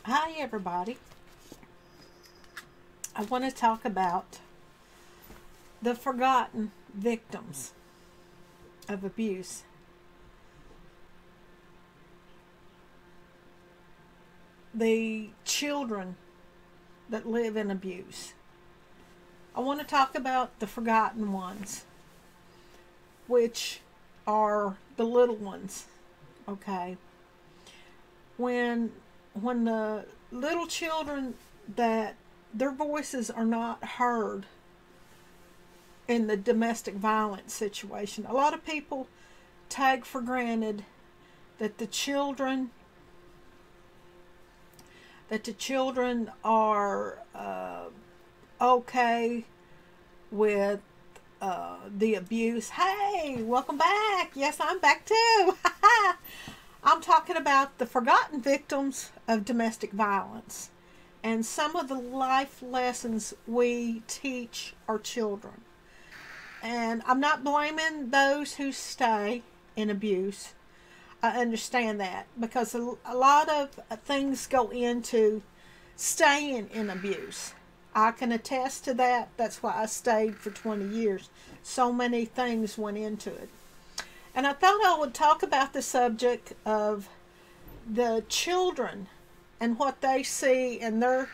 Hi everybody. I want to talk about the forgotten victims of abuse. The children that live in abuse. I want to talk about the forgotten ones, which are the little ones. Okay. When the little children that their voices are not heard in the domestic violence situation, a lot of people take for granted that the children are okay with the abuse. Hey, welcome back. Yes, I'm back too. I'm talking about the forgotten victims of domestic violence and some of the life lessons we teach our children. And I'm not blaming those who stay in abuse. I understand that because a lot of things go into staying in abuse. I can attest to that. That's why I stayed for 20 years. So many things went into it. And I thought I would talk about the subject of the children and what they see and their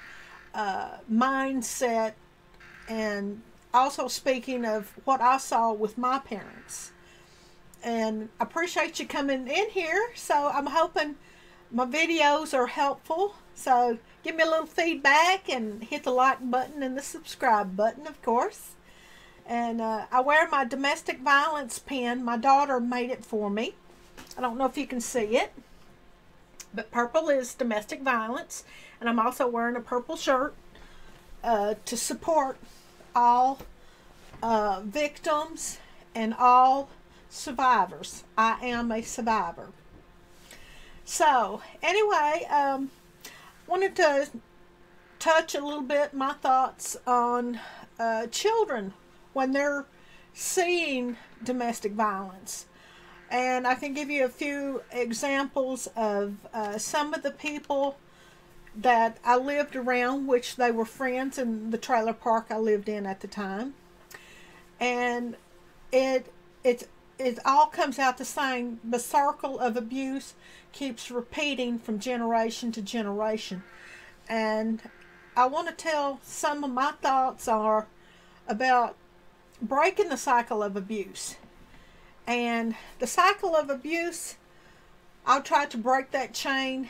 mindset, and also speaking of what I saw with my parents. And I appreciate you coming in here. So I'm hoping my videos are helpful. So give me a little feedback and hit the like button and the subscribe button, of course. And I wear my domestic violence pin. My daughter made it for me. I don't know if you can see it, but purple is domestic violence. And I'm also wearing a purple shirt to support all victims and all survivors. I am a survivor. So anyway, wanted to touch a little bit my thoughts on children when they're seeing domestic violence. And I can give you a few examples of some of the people that I lived around, which they were friends in the trailer park I lived in at the time. And it all comes out the same. The circle of abuse keeps repeating from generation to generation. And I want to tell some of my thoughts are about breaking the cycle of abuse. And the cycle of abuse, I'll try to break that chain,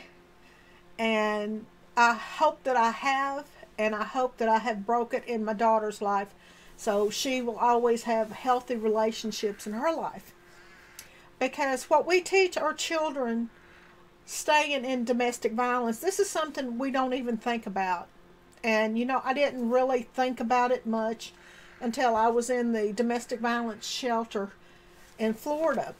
and I hope that I have, and I hope that I have broke it in my daughter's life, so she will always have healthy relationships in her life. Because what we teach our children staying in domestic violence, this is something we don't even think about. And you know, I didn't really think about it much until I was in the domestic violence shelter in Florida.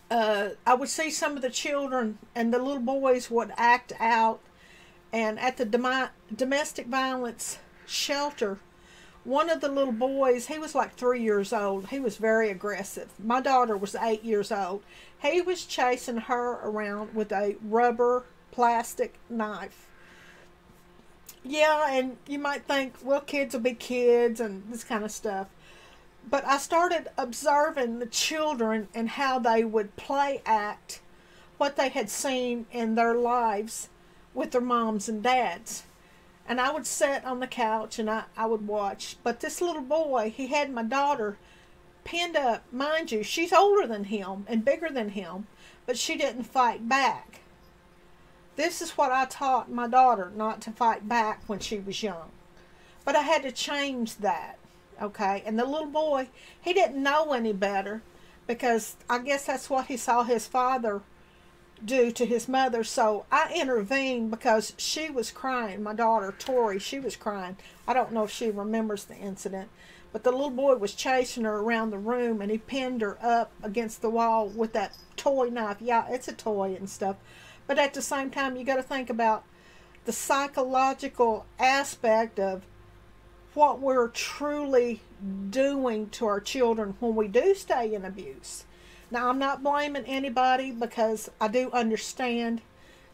I would see some of the children, and the little boys would act out. And at the domestic violence shelter, one of the little boys, he was like 3 years old. He was very aggressive. My daughter was 8 years old. He was chasing her around with a rubber plastic knife. Yeah, and you might think, well, kids will be kids and this kind of stuff. But I started observing the children and how they would play act what they had seen in their lives with their moms and dads. And I would sit on the couch and I would watch. But this little boy, he had my daughter pinned up. Mind you, she's older than him and bigger than him, but she didn't fight back. This is what I taught my daughter, not to fight back when she was young. But I had to change that, okay? And the little boy, he didn't know any better, because I guess that's what he saw his father do to his mother. So I intervened because she was crying. My daughter, Tori, she was crying. I don't know if she remembers the incident. But the little boy was chasing her around the room, and he pinned her up against the wall with that toy knife. Yeah, it's a toy and stuff. But at the same time, you got to think about the psychological aspect of what we're truly doing to our children when we do stay in abuse. Now, I'm not blaming anybody, because I do understand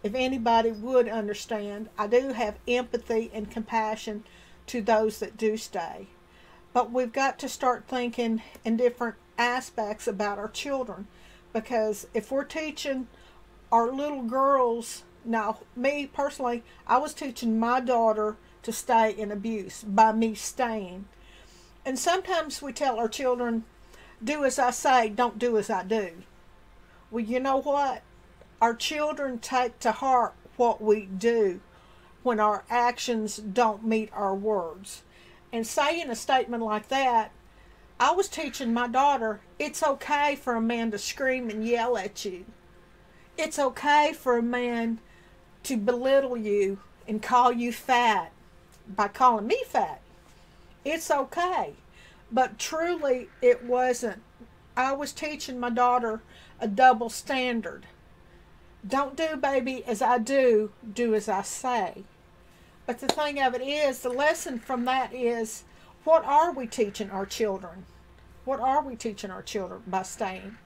if anybody would understand. I do have empathy and compassion to those that do stay. But we've got to start thinking in different aspects about our children. Because if we're teaching our little girls, now, me personally, I was teaching my daughter to stay in abuse by me staying. And sometimes we tell our children, do as I say, don't do as I do. Well, you know what? Our children take to heart what we do when our actions don't meet our words. And saying a statement like that, I was teaching my daughter, it's okay for a man to scream and yell at you. It's okay for a man to belittle you and call you fat by calling me fat. It's okay. But truly, it wasn't. I was teaching my daughter a double standard. Don't do, baby, as I do, do as I say. But the thing of it is, the lesson from that is, what are we teaching our children? What are we teaching our children by staying?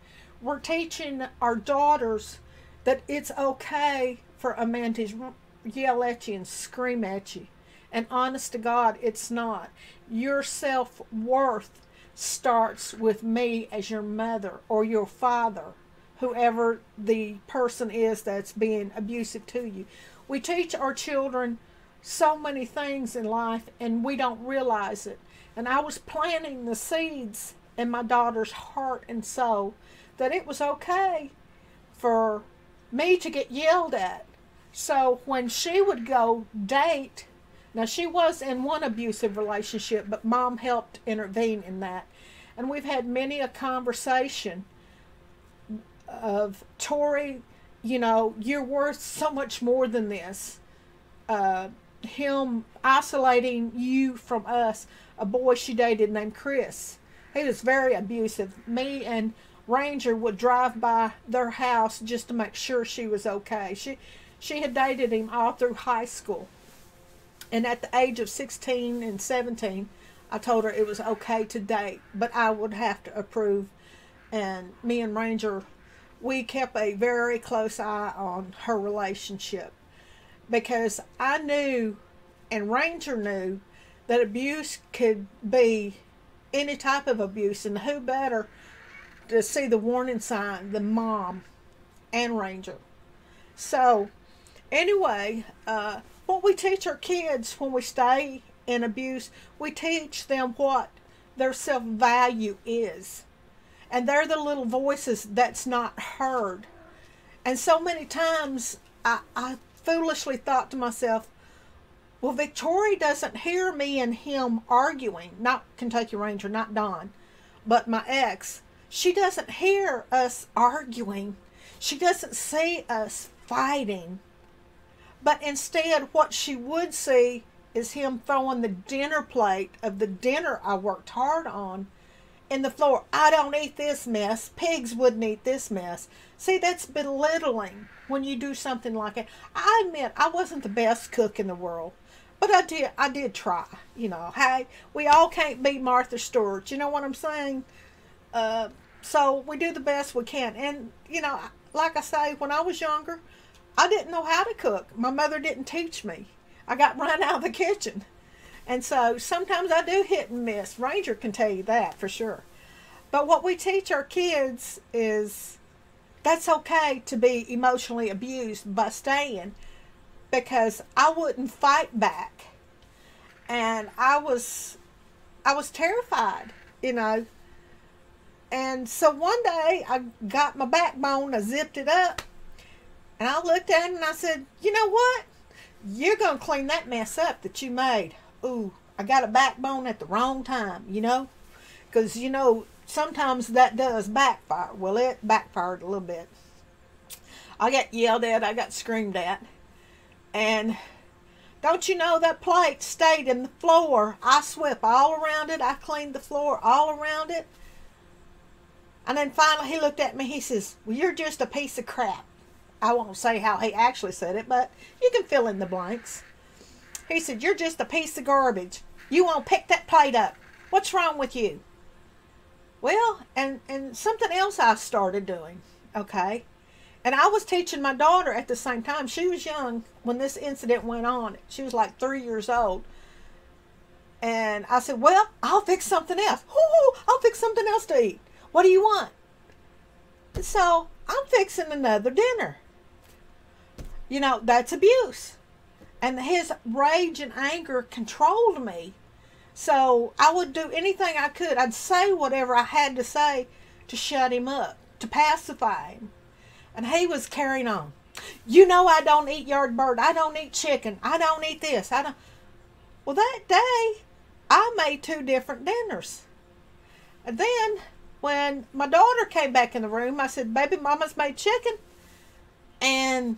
We're teaching our daughters that it's okay for a man to yell at you and scream at you. And honest to God, it's not. Your self-worth starts with me as your mother or your father, whoever the person is that's being abusive to you. We teach our children so many things in life and we don't realize it. And I was planting the seeds in my daughter's heart and soul that it was okay for me to get yelled at. So when she would go date, now she was in one abusive relationship, but mom helped intervene in that. And we've had many a conversation of, Tori, you know, you're worth so much more than this. Him isolating you from us, a boy she dated named Chris. He was very abusive. Me and Ranger would drive by their house just to make sure she was okay. She had dated him all through high school. And at the age of 16 and 17, I told her it was okay to date, but I would have to approve. And me and Ranger, we kept a very close eye on her relationship. Because I knew, and Ranger knew, that abuse could be any type of abuse. And who better to see the warning sign than mom and Ranger. So, anyway, what we teach our kids when we stay in abuse, we teach them what their self-value is. And they're the little voices that's not heard. And so many times I foolishly thought to myself, well, Victoria doesn't hear me and him arguing, not Kentucky Ranger, not Don, but my ex. She doesn't hear us arguing. She doesn't see us fighting. But instead, what she would see is him throwing the dinner plate of the dinner I worked hard on in the floor. I don't eat this mess. Pigs wouldn't eat this mess. See, that's belittling when you do something like that. I admit I wasn't the best cook in the world, but I did try. You know, hey, we all can't be Martha Stewart. You know what I'm saying? So we do the best we can. And, you know, like I say, when I was younger, I didn't know how to cook. My mother didn't teach me. I got run out of the kitchen. And so sometimes I do hit and miss. Ranger can tell you that for sure. But what we teach our kids is that's okay to be emotionally abused by staying, because I wouldn't fight back. And I was terrified, you know. And so one day I got my backbone, I zipped it up, and I looked at it and I said, you know what? You're going to clean that mess up that you made. Ooh, I got a backbone at the wrong time, you know? Because, you know, sometimes that does backfire. Well, it backfired a little bit. I got yelled at, I got screamed at. And don't you know that plate stayed in the floor? I swept all around it. I cleaned the floor all around it. And then finally he looked at me, he says, well, you're just a piece of crap. I won't say how he actually said it, but you can fill in the blanks. He said, you're just a piece of garbage. You won't pick that plate up. What's wrong with you? Well, and something else I started doing, okay? And I was teaching my daughter at the same time. She was young when this incident went on. She was like 3 years old. And I said, well, I'll fix something else. Ooh, I'll fix something else to eat. What do you want? And so I'm fixing another dinner. You know, that's abuse. And his rage and anger controlled me. So I would do anything I could. I'd say whatever I had to say to shut him up, to pacify him. And he was carrying on. You know I don't eat yard bird. I don't eat chicken. I don't eat this. I don't. Well, that day, I made 2 different dinners. And then, when my daughter came back in the room, I said, baby, mama's made chicken. And,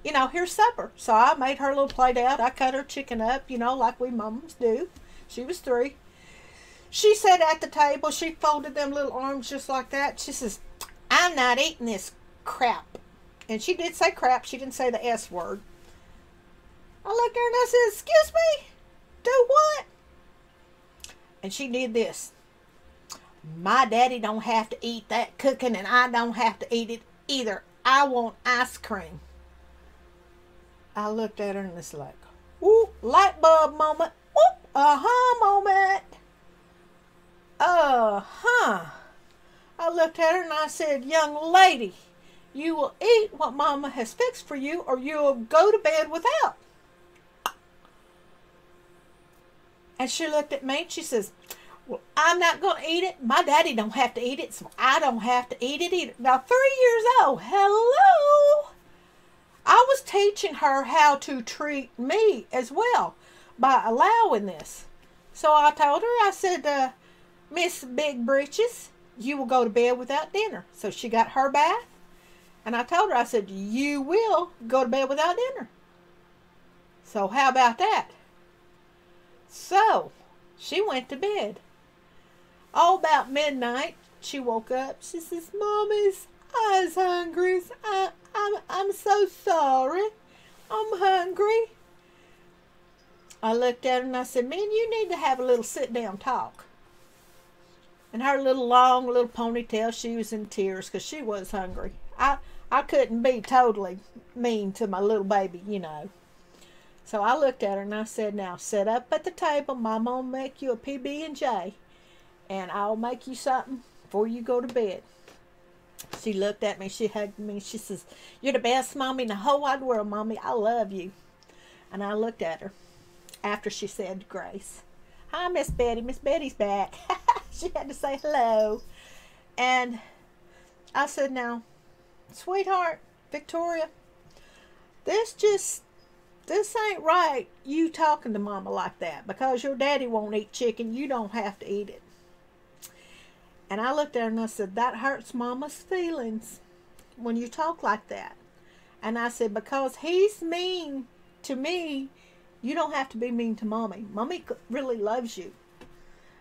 you know, here's supper. So I made her a little plate out. I cut her chicken up, you know, like we mamas do. She was 3. She sat at the table. She folded them little arms just like that. She says, I'm not eating this crap. And she did say crap. She didn't say the S word. I looked at her and I said, excuse me? Do what? And she did this. My daddy don't have to eat that cooking and I don't have to eat it either. I want ice cream. I looked at her and it's like, whoop, light bulb moment. Whoop, aha moment. I looked at her and I said, young lady, you will eat what mama has fixed for you or you'll go to bed without. And she looked at me and she says, well, I'm not going to eat it. My daddy don't have to eat it, so I don't have to eat it either. Now, 3 years old. Hello. I was teaching her how to treat me as well by allowing this. So I told her, I said, Miss Big Britches, you will go to bed without dinner. So she got her bath. And I told her, I said, you will go to bed without dinner. So how about that? So she went to bed. All about midnight, she woke up. She says, Mommies, I was hungry. I'm so sorry. I'm hungry. I looked at her and I said, man, you need to have a little sit-down talk. And her little long little ponytail, she was in tears because she was hungry. I couldn't be totally mean to my little baby, you know. So I looked at her and I said, now sit up at the table. Mama will make you a PB&J. And I'll make you something before you go to bed. She looked at me. She hugged me. She says, you're the best mommy in the whole wide world, Mommy. I love you. And I looked at her after she said grace. Hi, Miss Betty. Miss Betty's back. She had to say hello. And I said, now, sweetheart, Victoria, this ain't right, you talking to Mama like that. Because your daddy won't eat chicken, you don't have to eat it. And I looked at her and I said, that hurts Mama's feelings when you talk like that. And I said, because he's mean to me, you don't have to be mean to Mommy. Mommy really loves you.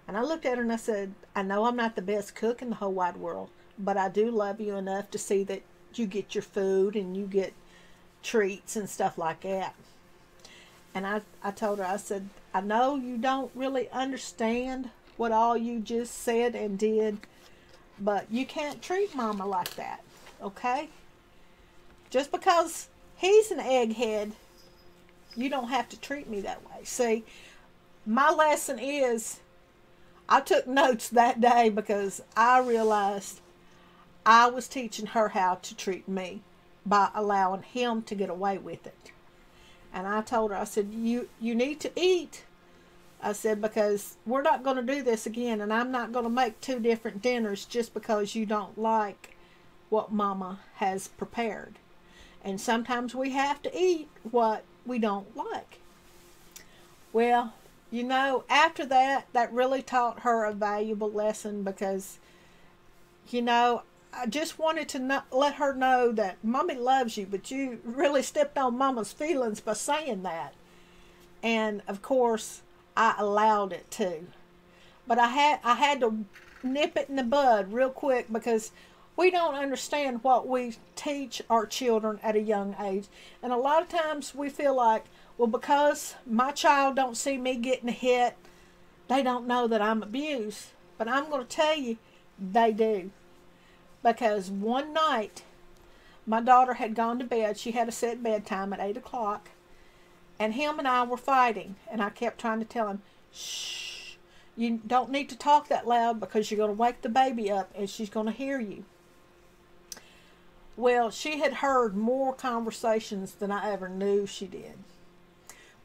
And I looked at her and I said, I know I'm not the best cook in the whole wide world, but I do love you enough to see that you get your food and you get treats and stuff like that. And I told her, I said, I know you don't really understand what all you just said and did, but you can't treat Mama like that, okay? Just because he's an egghead, you don't have to treat me that way. See, my lesson is, I took notes that day because I realized I was teaching her how to treat me by allowing him to get away with it. And I told her, I said, you need to eat. I said, because we're not going to do this again, and I'm not going to make 2 different dinners just because you don't like what Mama has prepared. And sometimes we have to eat what we don't like. Well, you know, after that really taught her a valuable lesson because, you know, I just wanted to let her know that Mommy loves you, but you really stepped on Mama's feelings by saying that. And, of course, I allowed it to. But I had to nip it in the bud real quick because we don't understand what we teach our children at a young age. And a lot of times we feel like, well, because my child don't see me getting hit, they don't know that I'm abused. But I'm going to tell you, they do. Because one night, my daughter had gone to bed. She had a set bedtime at 8 o'clock. And him and I were fighting. And I kept trying to tell him, shh, you don't need to talk that loud because you're going to wake the baby up and she's going to hear you. Well, she had heard more conversations than I ever knew she did.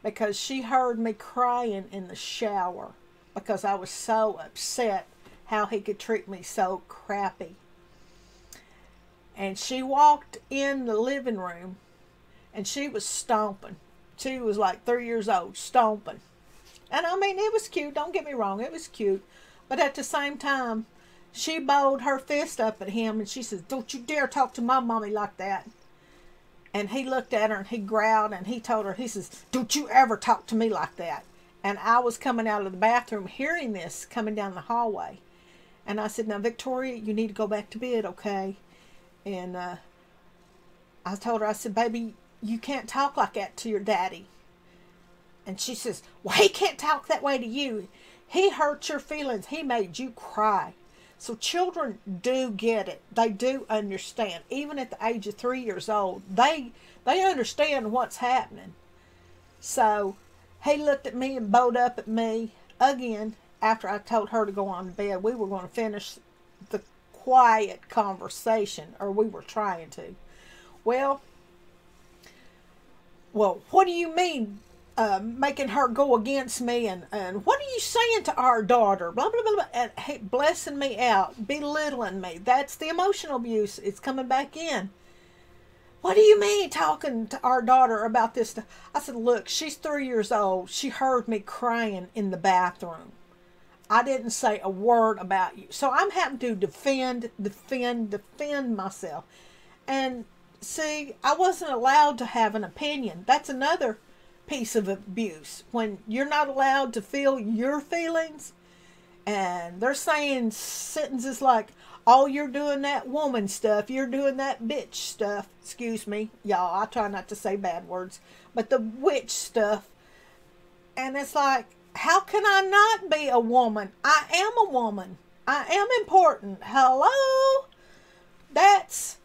Because she heard me crying in the shower because I was so upset how he could treat me so crappy. And she walked in the living room and she was stomping. She was like 3 years old, stomping. And I mean, it was cute. Don't get me wrong. It was cute. But at the same time, she bowed her fist up at him and she says, don't you dare talk to my mommy like that. And he looked at her and he growled and he told her, he says, don't you ever talk to me like that. And I was coming out of the bathroom hearing this coming down the hallway. And I said, now, Victoria, you need to go back to bed, okay? And I told her, I said, baby, you can't talk like that to your daddy. And she says, well, he can't talk that way to you. He hurt your feelings. He made you cry. So children do get it. They do understand. Even at the age of 3 years old, they understand what's happening. So he looked at me and bowed up at me again after I told her to go on to bed. We were going to finish the quiet conversation, or we were trying to. Well, what do you mean making her go against me? And what are you saying to our daughter? Blah, blah, blah, blah. And blessing me out, belittling me. That's the emotional abuse. It's coming back in. What do you mean talking to our daughter about this? I said, look, she's 3 years old. She heard me crying in the bathroom. I didn't say a word about you. So I'm having to defend myself. And see, I wasn't allowed to have an opinion. That's another piece of abuse. When you're not allowed to feel your feelings, and they're saying sentences like, oh, you're doing that woman stuff, you're doing that bitch stuff. Excuse me, y'all, I try not to say bad words, but the witch stuff. And it's like, how can I not be a woman? I am a woman. I am important. Hello? That's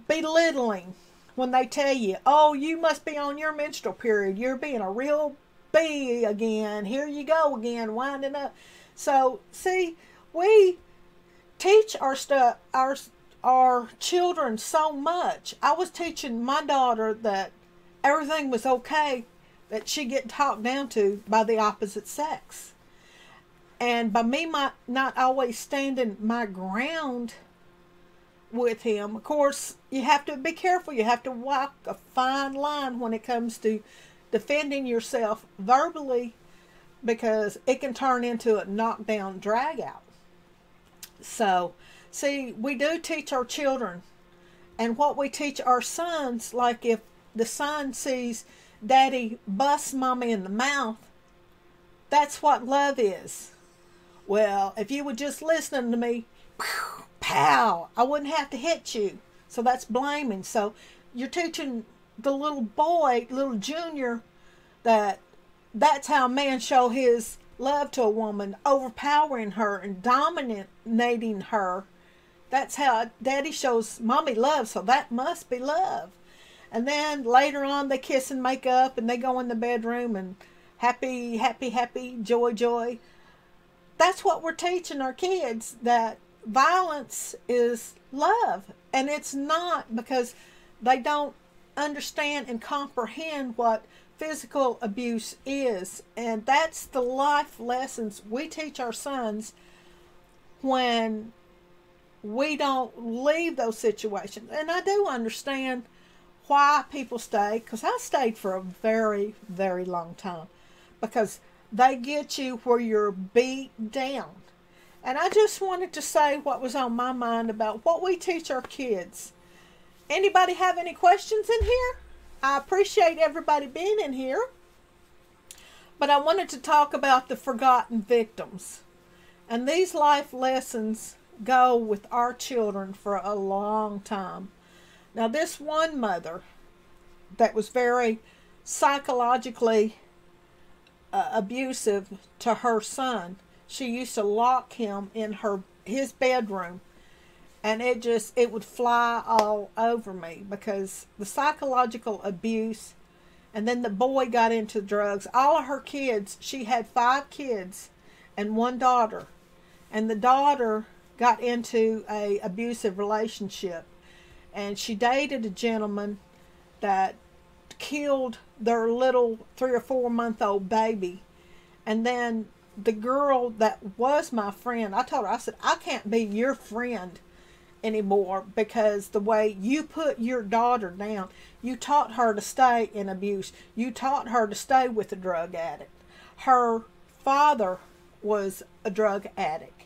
belittling when they tell you, oh, you must be on your menstrual period. You're being a real bee again. Here you go again, winding up. So, see, we teach our children so much. I was teaching my daughter that everything was okay, that she get talked down to by the opposite sex. And by me not always standing my ground with him, of course, you have to be careful. You have to walk a fine line when it comes to defending yourself verbally, because it can turn into a knockdown drag out. So, see, we do teach our children, and what we teach our sons, like if the son sees daddy bust mommy in the mouth, that's what love is. Well, if you were just listening to me, pow, I wouldn't have to hit you. So that's blaming. So you're teaching the little boy, little junior, that's how a man show his love to a woman, overpowering her and dominating her. That's how daddy shows mommy love, so that must be love. And then later on they kiss and make up and they go in the bedroom and happy, happy, happy, joy, joy. That's what we're teaching our kids, that violence is love. And it's not, because they don't understand and comprehend what physical abuse is. And that's the life lessons we teach our sons when we don't leave those situations. And I do understand why people stay, because I stayed for a very, very long time, because they get you where you're beat down. And I just wanted to say what was on my mind about what we teach our kids. Anybody have any questions in here? I appreciate everybody being in here. But I wanted to talk about the forgotten victims. And these life lessons go with our children for a long time. Now, this one mother that was very psychologically abusive to her son, she used to lock him in his bedroom And it would fly all over me because the psychological abuse. And then the boy got into drugs. All of her kids, she had 5 kids and 1 daughter. And the daughter got into a abusive relationship. And she dated a gentleman that killed their little 3 or 4 month old baby. And then the girl that was my friend, I told her, I said, I can't be your friend anymore because the way you put your daughter down, you taught her to stay in abuse. You taught her to stay with a drug addict. Her father was a drug addict.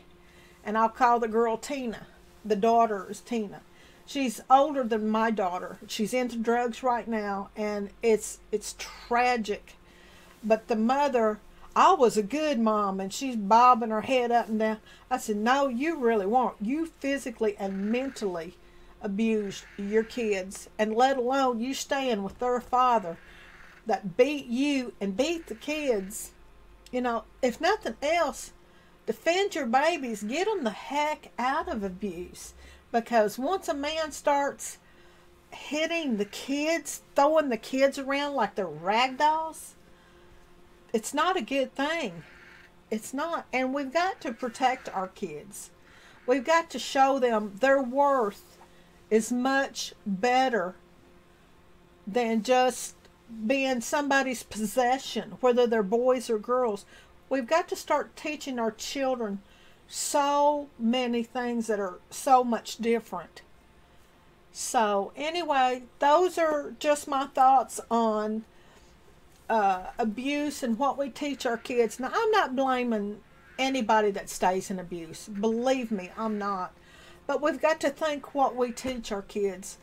And I'll call the girl Tina. The daughter is Tina. She's older than my daughter. She's into drugs right now, and it's tragic. But the mother, I was a good mom, and she's bobbing her head up and down. I said, no, you really weren't. You physically and mentally abused your kids, and let alone you staying with their father that beat you and beat the kids. You know, if nothing else, defend your babies. Get them the heck out of abuse. Because once a man starts hitting the kids, throwing the kids around like they're rag dolls, it's not a good thing. It's not. And we've got to protect our kids. We've got to show them their worth is much better than just being somebody's possession, whether they're boys or girls. We've got to start teaching our children so many things that are so much different. So anyway, those are just my thoughts on abuse and what we teach our kids. Now, I'm not blaming anybody that stays in abuse. Believe me, I'm not. But we've got to think what we teach our kids,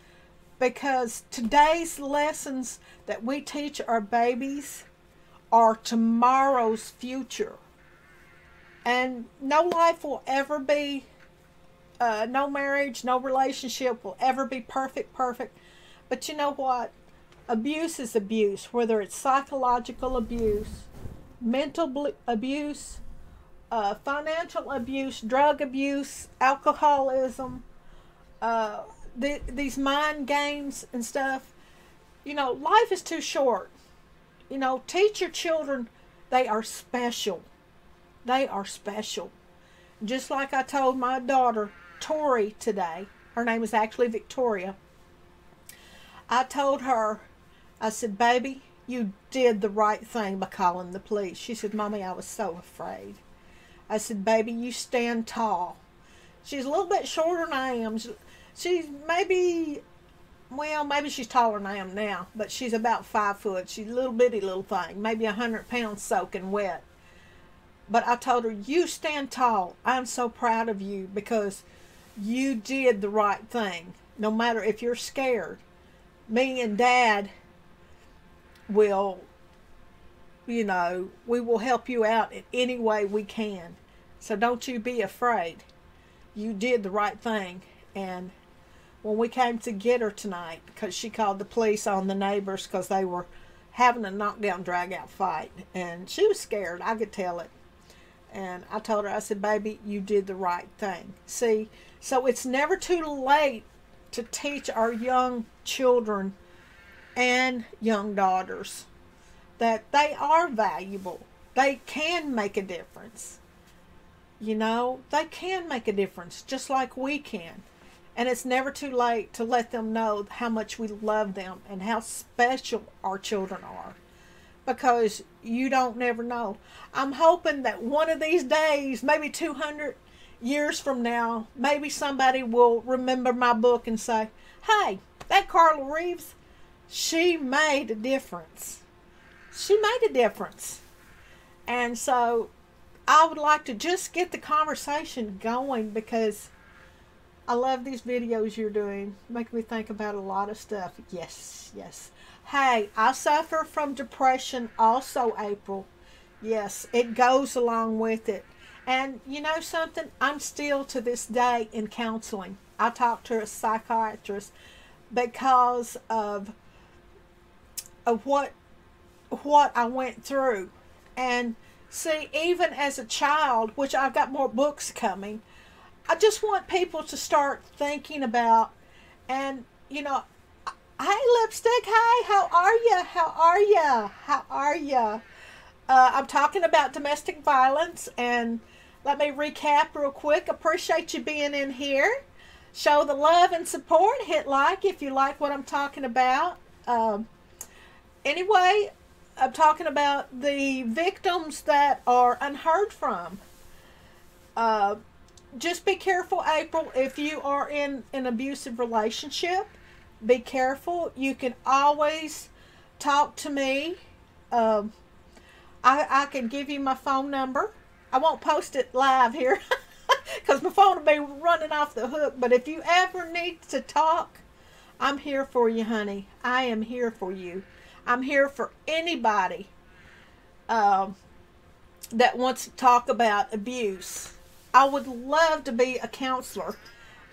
because today's lessons that we teach our babies are tomorrow's future. And no life will ever be, no marriage, no relationship will ever be perfect. But you know what? Abuse is abuse, whether it's psychological abuse, mental abuse, financial abuse, drug abuse, alcoholism, these mind games and stuff. You know, life is too short. You know, teach your children they are special. They are special. Just like I told my daughter, Tori, today. Her name is actually Victoria. I told her, I said, baby, you did the right thing by calling the police. She said, Mommy, I was so afraid. I said, baby, you stand tall. She's a little bit shorter than I am. She's maybe she's taller than I am now, but she's about 5 foot. She's a little bitty little thing, maybe 100 pounds soaking wet. But I told her, you stand tall. I'm so proud of you because you did the right thing. No matter if you're scared, me and Dad will, we will help you out in any way we can. So don't you be afraid. You did the right thing. And when we came to get her tonight, because she called the police on the neighbors because they were having a knockdown, drag-out fight. And she was scared. I could tell it. And I told her, I said, baby, you did the right thing. See, so it's never too late to teach our young children and young daughters that they are valuable. They can make a difference. You know, they can make a difference just like we can. And it's never too late to let them know how much we love them and how special our children are. Because you don't never know. I'm hoping that one of these days, maybe 200 years from now, maybe somebody will remember my book and say, hey, that Carla Reeves, she made a difference. She made a difference. And so I would like to just get the conversation going because I love these videos you're doing. Make me think about a lot of stuff. Yes, yes. Hey, I suffer from depression also, April. Yes, it goes along with it. And you know something? I'm still to this day in counseling. I talk to a psychiatrist because of what I went through. And see, even as a child, which I've got more books coming, I just want people to start thinking about, and hey Lipstick, hey, how are you? How are you? How are you? I'm talking about domestic violence, and let me recap real quick. Appreciate you being in here. Show the love and support. Hit like if you like what I'm talking about. Anyway, I'm talking about the victims that are unheard from. Uh, just be careful, April, if you are in an abusive relationship. Be careful. You can always talk to me. Um, I can give you my phone number. I won't post it live here because my phone will be running off the hook. But if you ever need to talk, I'm here for you, honey. I am here for you. I'm here for anybody um, that wants to talk about abuse. I would love to be a counselor,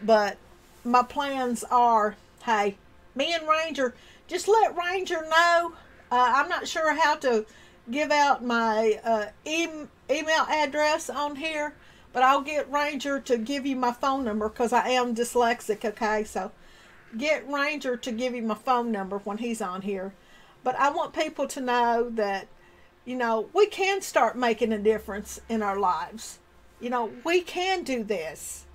but my plans are, hey, me and Ranger, just let Ranger know. I'm not sure how to give out my email address on here, but I'll get Ranger to give you my phone number because I am dyslexic, okay? So get Ranger to give you my phone number when he's on here. But I want people to know that, we can start making a difference in our lives. We can do this.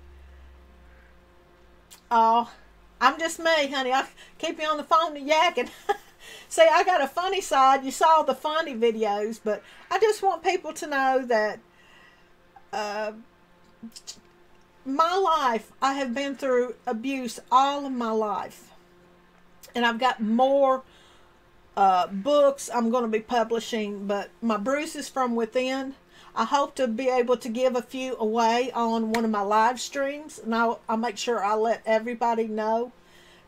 Oh, I'm just me, honey. I keep you on the phone yakking. See, I got a funny side. You saw the funny videos, but I just want people to know that my life, I have been through abuse all of my life. And I've got more books I'm going to be publishing, but my Bruises from Within, I hope to be able to give a few away on one of my live streams, and I'll make sure I let everybody know,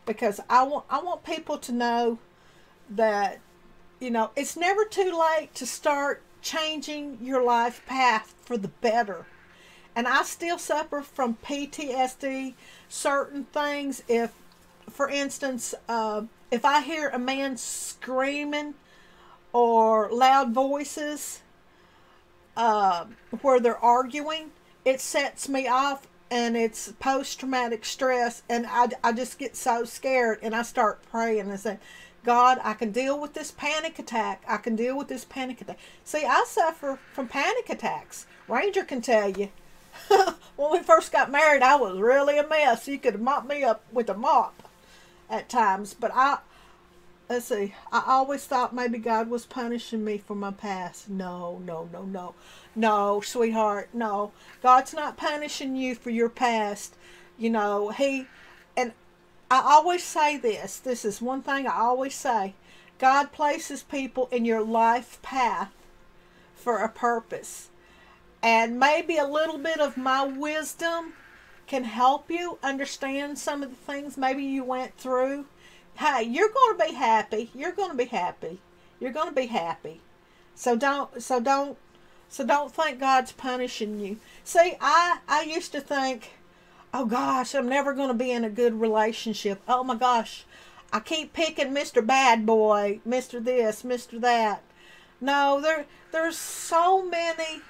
because I want people to know that it's never too late to start changing your life path for the better. And I still suffer from PTSD, certain things. If, for instance, if I hear a man screaming or loud voices where they're arguing, it sets me off, and it's post-traumatic stress, and I just get so scared, and I start praying and saying, God, I can deal with this panic attack. I can deal with this panic attack. See, I suffer from panic attacks. Ranger can tell you. When we first got married, I was really a mess. You could mop me up with a mop at times. But let's see, I always thought maybe God was punishing me for my past. No, no, no, no. No, sweetheart, no. God's not punishing you for your past. And I always say this. This is one thing I always say. God places people in your life path for a purpose. And maybe a little bit of my wisdom can help you understand some of the things maybe you went through. Hey, you're going to be happy. You're going to be happy. You're going to be happy. So don't think God's punishing you. See, I used to think, oh gosh, I'm never going to be in a good relationship. Oh my gosh, I keep picking Mr. Bad Boy, Mr. this, Mr. that. No, there's so many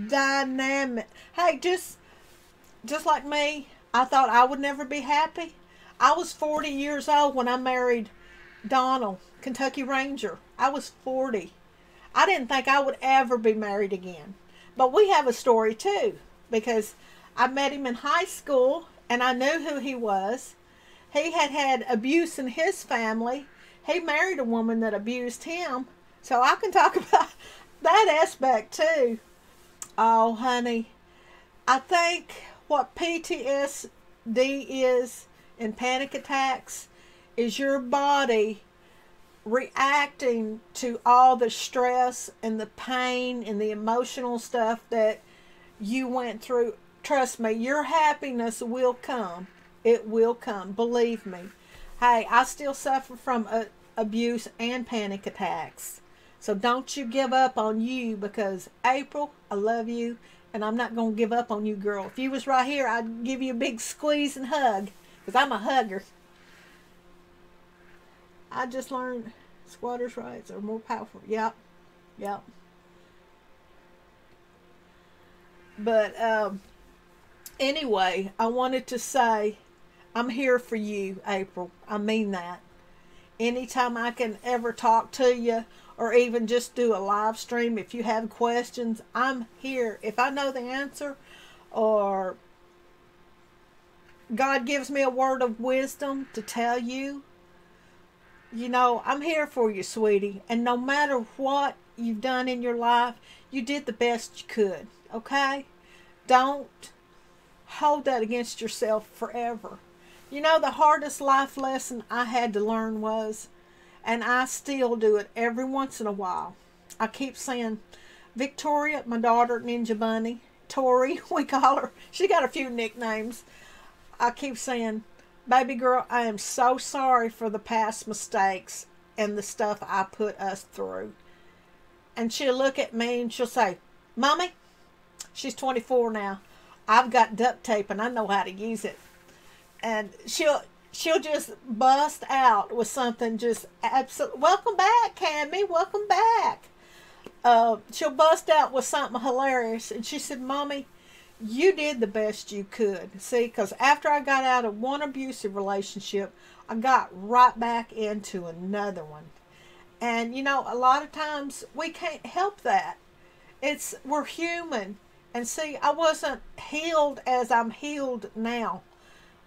dynamic. Hey, just like me, I thought I would never be happy. I was 40 years old when I married Donald, Kentucky Ranger. I was 40. I didn't think I would ever be married again. But we have a story too, because I met him in high school, and I knew who he was. He had had abuse in his family. He married a woman that abused him. So I can talk about that aspect too. Oh, honey, I think what PTSD is in panic attacks is your body reacting to all the stress and the pain and the emotional stuff that you went through. Trust me, your happiness will come. It will come. Believe me. Hey, I still suffer from abuse and panic attacks. So don't you give up on you, because April, I love you, and I'm not going to give up on you, girl. If you was right here, I'd give you a big squeeze and hug, because I'm a hugger. I just learned squatters' rights are more powerful. Yep. But Anyway, I wanted to say I'm here for you, April. I mean that. Anytime I can ever talk to you or even just do a live stream, if you have questions, I'm here. If I know the answer or God gives me a word of wisdom to tell you, I'm here for you, sweetie. And no matter what you've done in your life, you did the best you could, okay? Don't hold that against yourself forever. The hardest life lesson I had to learn was, and I still do it every once in a while. I keep saying, Victoria, my daughter, Ninja Bunny, Tori, we call her. She got a few nicknames. I keep saying, baby girl, I am so sorry for the past mistakes and the stuff I put us through. And she'll look at me and she'll say, Mommy, she's 24 now. I've got duct tape and I know how to use it. And she'll just bust out with something just absolute. Welcome back, Cammy. Welcome back. She'll bust out with something hilarious. And she said, Mommy, you did the best you could. See, because after I got out of one abusive relationship, I got right back into another one. And, a lot of times we can't help that. We're human. And see, I wasn't healed as I'm healed now.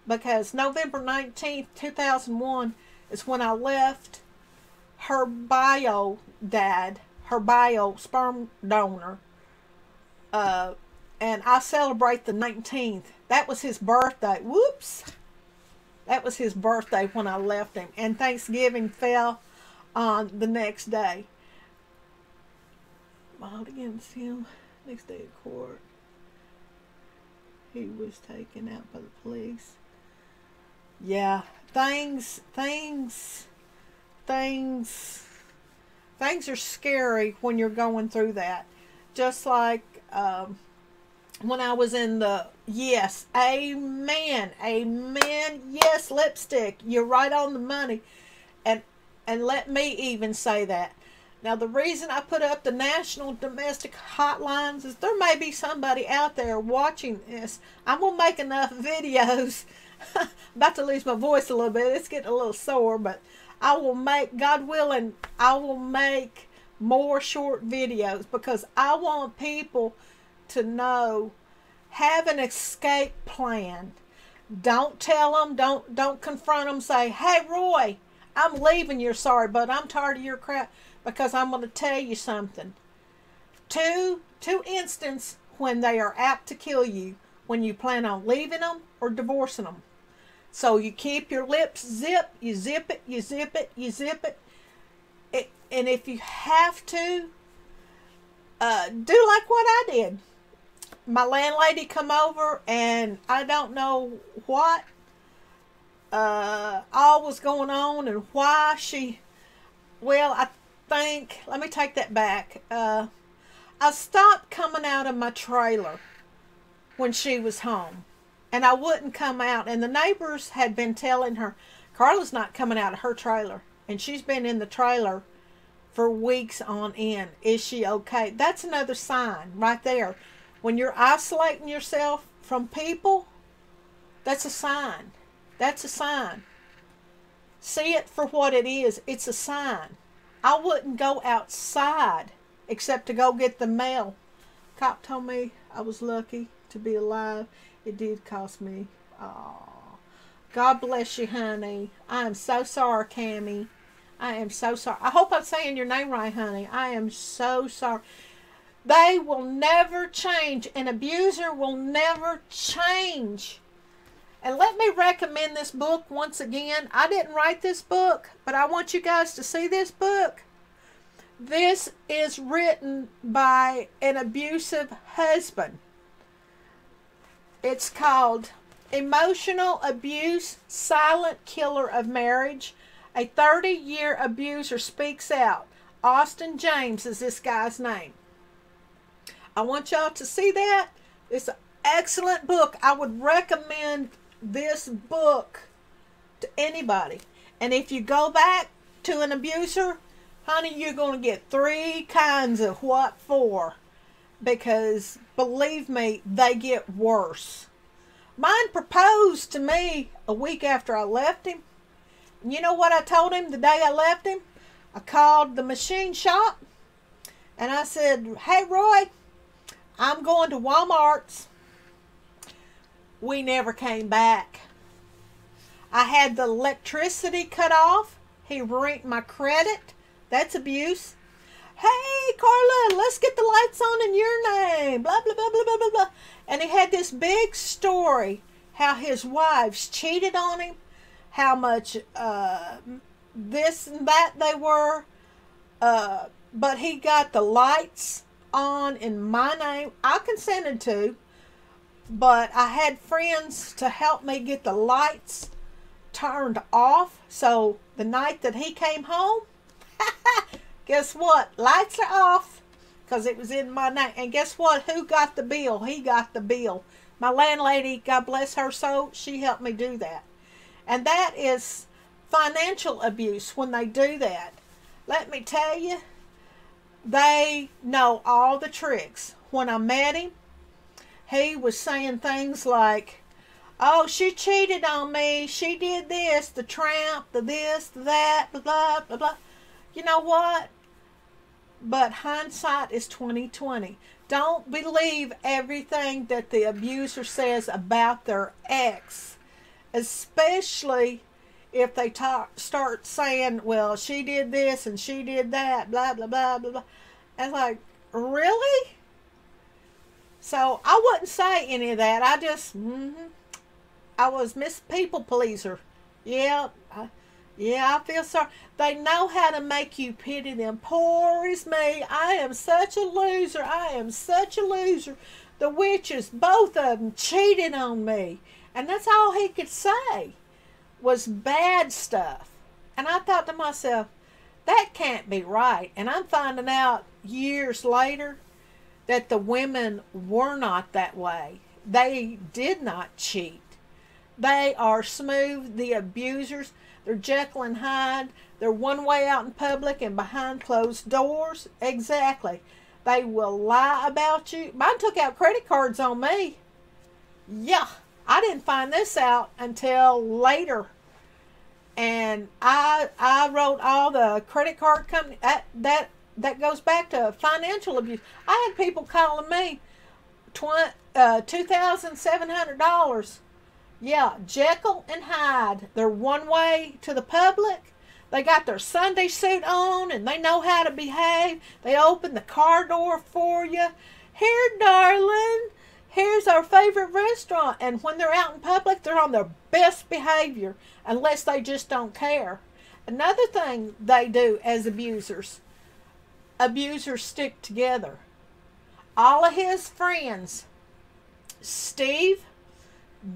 Because November 19th, 2001 is when I left her bio dad, her bio sperm donor. And I celebrate the 19th. That was his birthday. Whoops. That was his birthday when I left him. And Thanksgiving fell on the next day. Filed against him. Next day of court. He was taken out by the police. Yeah. Things are scary when you're going through that. Just like when I was in the, yes, amen, yes, lipstick, you're right on the money. And let me even say that. Now, the reason I put up the national domestic hotlines is there may be somebody out there watching this. I'm going to make enough videos. About to lose my voice a little bit. It's getting a little sore, but I will make, God willing, I will make more short videos because I want people to know, have an escape plan. Don't tell them, don't confront them, say, hey, Roy, I'm leaving, you're sorry, but I'm tired of your crap, because I'm going to tell you something. Two instances when they are apt to kill you, when you plan on leaving them or divorcing them. So you keep your lips zipped, you zip it, you zip it, you zip it. And if you have to, do like what I did. My landlady come over and I don't know what all was going on and why she, well, I think, let me take that back. I stopped coming out of my trailer when she was home. And I wouldn't come out. And the neighbors had been telling her, Carla's not coming out of her trailer. And she's been in the trailer for weeks on end. Is she okay? That's another sign right there. When you're isolating yourself from people, that's a sign. That's a sign. See it for what it is. It's a sign. I wouldn't go outside except to go get the mail. Cop told me I was lucky to be alive. It did cost me. Oh, God bless you, honey. I am so sorry, Cammie. I am so sorry. I hope I'm saying your name right, honey. I am so sorry. They will never change. An abuser will never change. And let me recommend this book once again. I didn't write this book, but I want you guys to see this book. This is written by an abusive husband. It's called Emotional Abuse, Silent Killer of Marriage. A 30-year abuser speaks out. Austin James is this guy's name. I want y'all to see that. It's an excellent book. I would recommend this book to anybody. And if you go back to an abuser, honey, you're going to get 3 kinds of what for. Because, believe me, they get worse. Mine proposed to me a week after I left him. And you know what I told him the day I left him? I called the machine shop and I said, "Hey, Roy, I'm going to Walmart's." We never came back. I had the electricity cut off. He ranked my credit. That's abuse. "Hey, Carla, let's get the lights on in your name. Blah, blah, blah, blah, blah, blah, blah." And he had this big story how his wives cheated on him, how much this and that they were. But he got the lights on in my name. I consented to, but I had friends to help me get the lights turned off. So the night that he came home, guess what? Lights are off because it was in my name. And guess what? Who got the bill? He got the bill. My landlady, God bless her soul, she helped me do that. And that is financial abuse when they do that. Let me tell you, they know all the tricks. When I met him, he was saying things like, "Oh, she cheated on me. She did this, the tramp, the this, the that, blah, blah, blah, blah." You know what? But hindsight is 20/20. Don't believe everything that the abuser says about their ex, especially if they start saying, "Well, she did this and she did that, blah, blah, blah, blah, blah." And like, really? So I wouldn't say any of that. I just, I was Miss People Pleaser. Yeah, I feel sorry. They know how to make you pity them. Poor is me. I am such a loser. I am such a loser. The witches, both of them, cheated on me. And that's all he could say was bad stuff. And I thought to myself, that can't be right. And I'm finding out years later that the women were not that way. They did not cheat. They are smooth, the abusers. They're Jekyll and Hyde. They're one way out in public and behind closed doors. Exactly. They will lie about you. Mine took out credit cards on me. Yeah, I didn't find this out until later. And I wrote all the credit card company. That goes back to financial abuse. I had people calling me $2,700. Yeah, Jekyll and Hyde. They're one way to the public. They got their Sunday suit on and they know how to behave. They open the car door for you. "Here, darling, here's our favorite restaurant." And when they're out in public, they're on their best behavior unless they just don't care. Another thing they do as abusers stick together. All of his friends, Steve,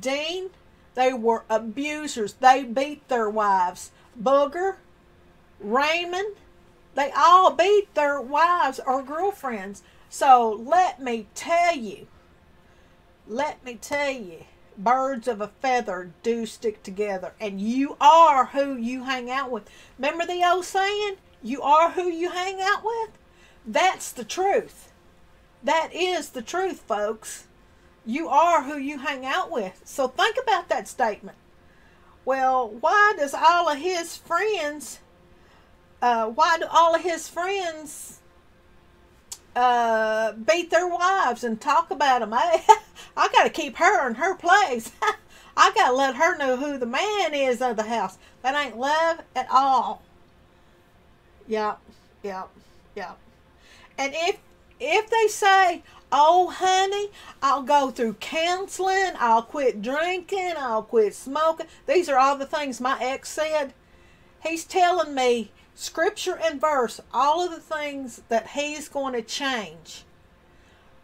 Dean, they were abusers. They beat their wives. Booger, Raymond, they all beat their wives or girlfriends. So let me tell you, birds of a feather do stick together. And you are who you hang out with. Remember the old saying, you are who you hang out with? That's the truth. That is the truth, folks. You are who you hang out with. So think about that statement. Well, why do all of his friends beat their wives and talk about them? I got to keep her in her place. I got to let her know who the man is of the house. That ain't love at all. Yep. And if they say, "Oh, honey, I'll go through counseling, I'll quit drinking, I'll quit smoking." These are all the things my ex said. He's telling me, scripture and verse, all of the things that he's going to change.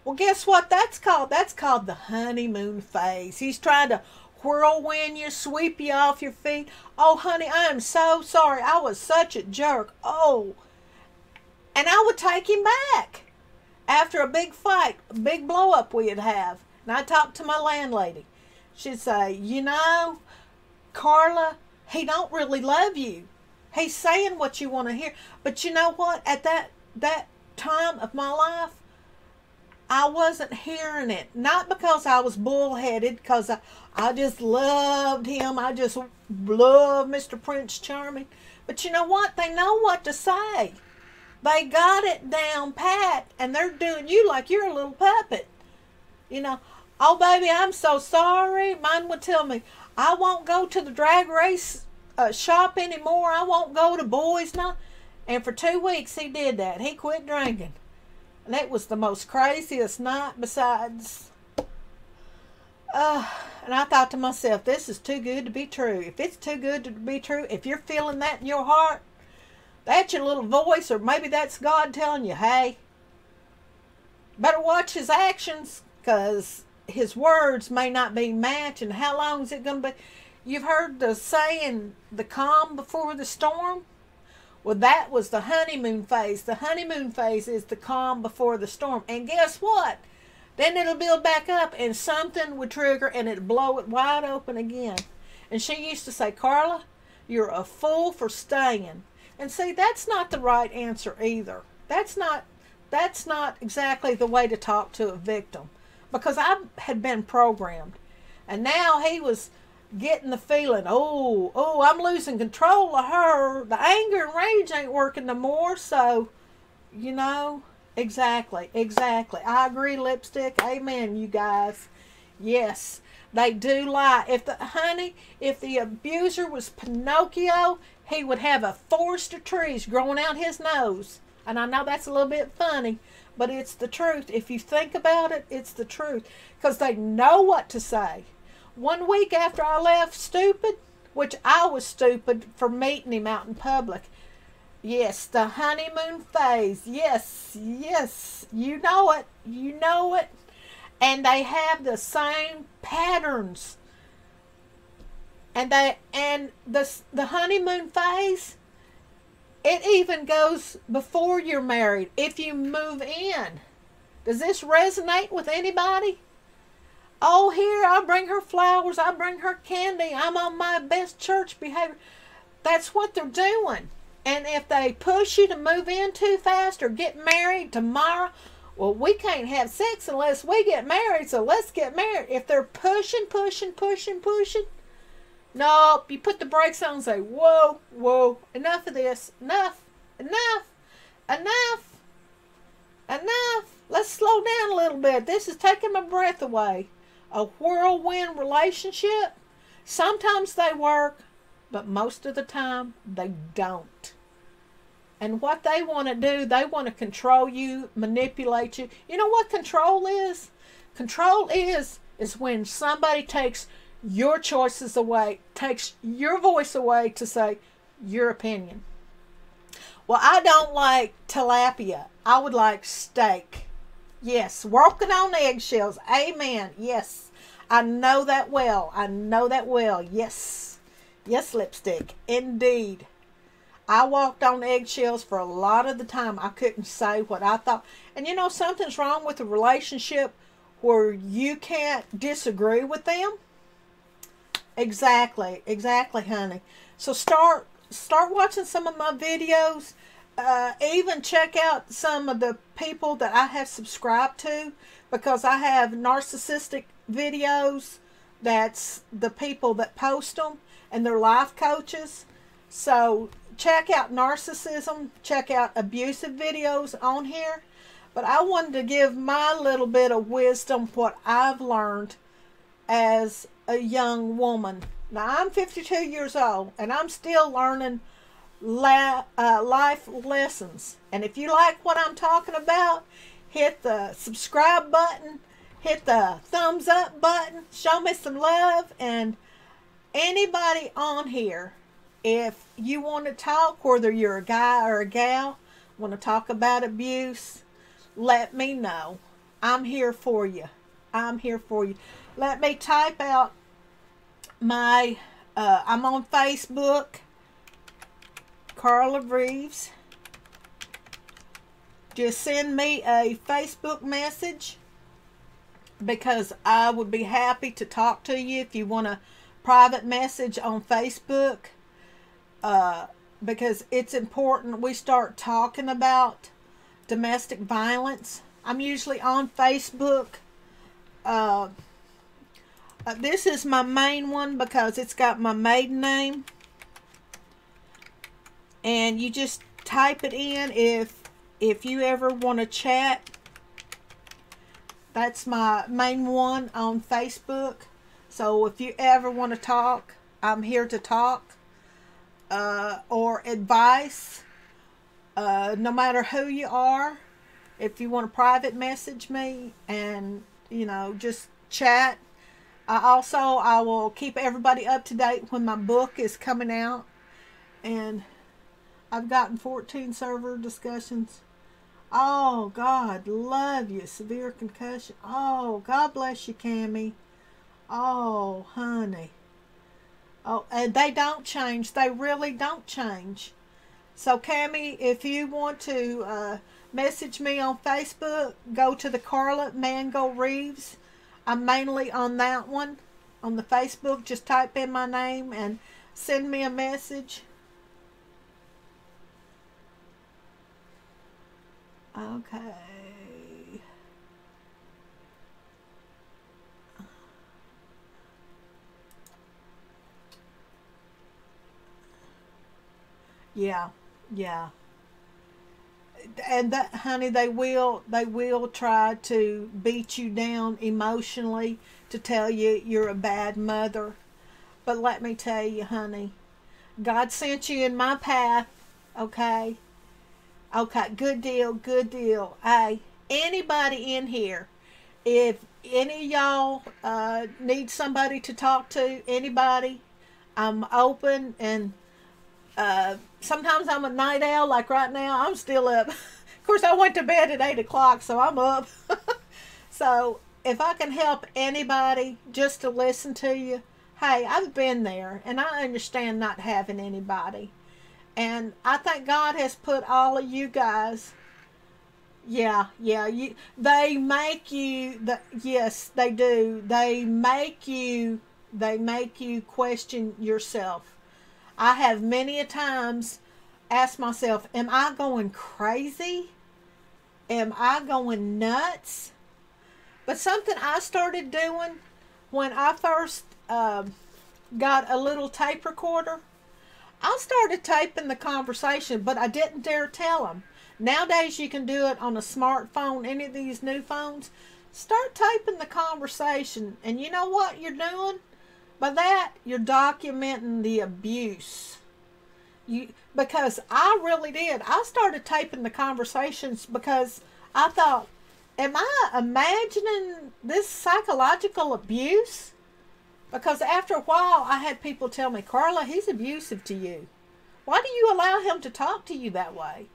Well, guess what that's called? That's called the honeymoon phase. He's trying to whirlwind you, sweep you off your feet. "Oh, honey, I am so sorry. I was such a jerk. Oh." And I would take him back. After a big fight, a big blow up we'd have. And I'd talk to my landlady. She'd say, "You know, Carla, he don't really love you. He's saying what you want to hear. But you know what? At that time of my life, I wasn't hearing it. Not because I was bullheaded, because I just loved him. I just love Mr. Prince Charming. But you know what? They know what to say. They got it down pat, and they're doing you like you're a little puppet. You know, oh, baby, I'm so sorry. Mine would tell me, I won't go to the drag race shop anymore. I won't go to boys' night. And for 2 weeks, he did that. He quit drinking. And that was the most craziest night besides. And I thought to myself, this is too good to be true. If it's too good to be true, if you're feeling that in your heart, that's your little voice, or maybe that's God telling you, hey, better watch his actions, because his words may not be matching. How long is it going to be? You've heard the saying, the calm before the storm? Well, that was the honeymoon phase. The honeymoon phase is the calm before the storm. And guess what? Then it'll build back up, and something would trigger, and it'd blow it wide open again. And she used to say, Carla, you're a fool for staying. And see, that's not the right answer either. That's not exactly the way to talk to a victim. Because I had been programmed. And now he was getting the feeling, oh, I'm losing control of her. The anger and rage ain't working no more. So, you know, exactly. I agree, Lipstick. Amen, you guys. Yes, they do lie. If the abuser was Pinocchio, he would have a forest of trees growing out his nose. And I know that's a little bit funny, but it's the truth. If you think about it, it's the truth. Because they know what to say. 1 week after I left stupid, which I was stupid for meeting him out in public. Yes, the honeymoon phase. Yes. You know it. And they have the same patterns. And the honeymoon phase, it even goes before you're married. If you move in. Does this resonate with anybody? Oh, here, I bring her flowers. I bring her candy. I'm on my best church behavior. That's what they're doing. And if they push you to move in too fast or get married tomorrow, well, we can't have sex unless we get married, so let's get married. If they're pushing, nope, you put the brakes on and say, whoa, enough of this. Enough. Let's slow down a little bit. This is taking my breath away. A whirlwind relationship, sometimes they work, but most of the time they don't. And what they want to do, they want to control you, manipulate you. You know what control is? Control is when somebody takes your choices away, takes your voice away to say your opinion. Well, I don't like tilapia. I would like steak. Yes, walking on eggshells. Amen. Yes, I know that well. Yes, Lipstick. Indeed. I walked on eggshells for a lot of the time. I couldn't say what I thought. And you know, something's wrong with a relationship where you can't disagree with them. Exactly, honey. So start watching some of my videos. Even check out some of the people that I have subscribed to, because I have narcissistic videos. That's the people that post them, and they're life coaches. So check out narcissism, check out abusive videos on here. But I wanted to give my little bit of wisdom, what I've learned as a young woman. Now, I'm 52 years old, and I'm still learning life lessons. And if you like what I'm talking about, hit the subscribe button, hit the thumbs up button, show me some love. And anybody on here, if you want to talk, whether you're a guy or a gal, want to talk about abuse, let me know. I'm here for you. Let me type out my I'm on Facebook, Carla Reeves. Just send me a Facebook message, because I would be happy to talk to you if you want a private message on Facebook, because it's important we start talking about domestic violence, I'm usually on Facebook. Uh, this is my main one because it's got my maiden name. And you just type it in if you ever want to chat. That's my main one on Facebook. So if you ever want to talk, I'm here to talk. Or advice. No matter who you are. If you want to private message me and, just chat. I will keep everybody up to date when my book is coming out. And I've gotten 14 server discussions. Oh, God, love you. Severe concussion. Oh, God bless you, Cammie. Oh, honey. Oh, and they don't change. They really don't change. So, Cammie, if you want to message me on Facebook, go to the Carla Mango Reeves. I'm mainly on that one. On the Facebook, just type in my name and send me a message. Okay. Yeah, yeah. And that, honey, they will try to beat you down emotionally to tell you you're a bad mother. But let me tell you, honey, God sent you in my path, okay? Okay, good deal, good deal. Hey, anybody in here, if any of y'all need somebody to talk to, anybody, I'm open. And sometimes I'm a night owl, like right now, I'm still up. Of course, I went to bed at 8 o'clock, so I'm up. So if I can help anybody just to listen to you, hey, I've been there, and I understand not having anybody. And I think God has put all of you guys, they make you, yes, they do. They make you question yourself. I have many a times asked myself, am I going crazy? Am I going nuts? But something I started doing when I first got a little tape recorder, I started taping the conversation, but I didn't dare tell them. Nowadays, you can do it on a smartphone, any of these new phones. Start taping the conversation, and you know what you're doing? By that, you're documenting the abuse. Because I really did. I started taping the conversations because I thought, am I imagining this psychological abuse? Because after a while, I had people tell me, Carla, he's abusive to you. Why do you allow him to talk to you that way?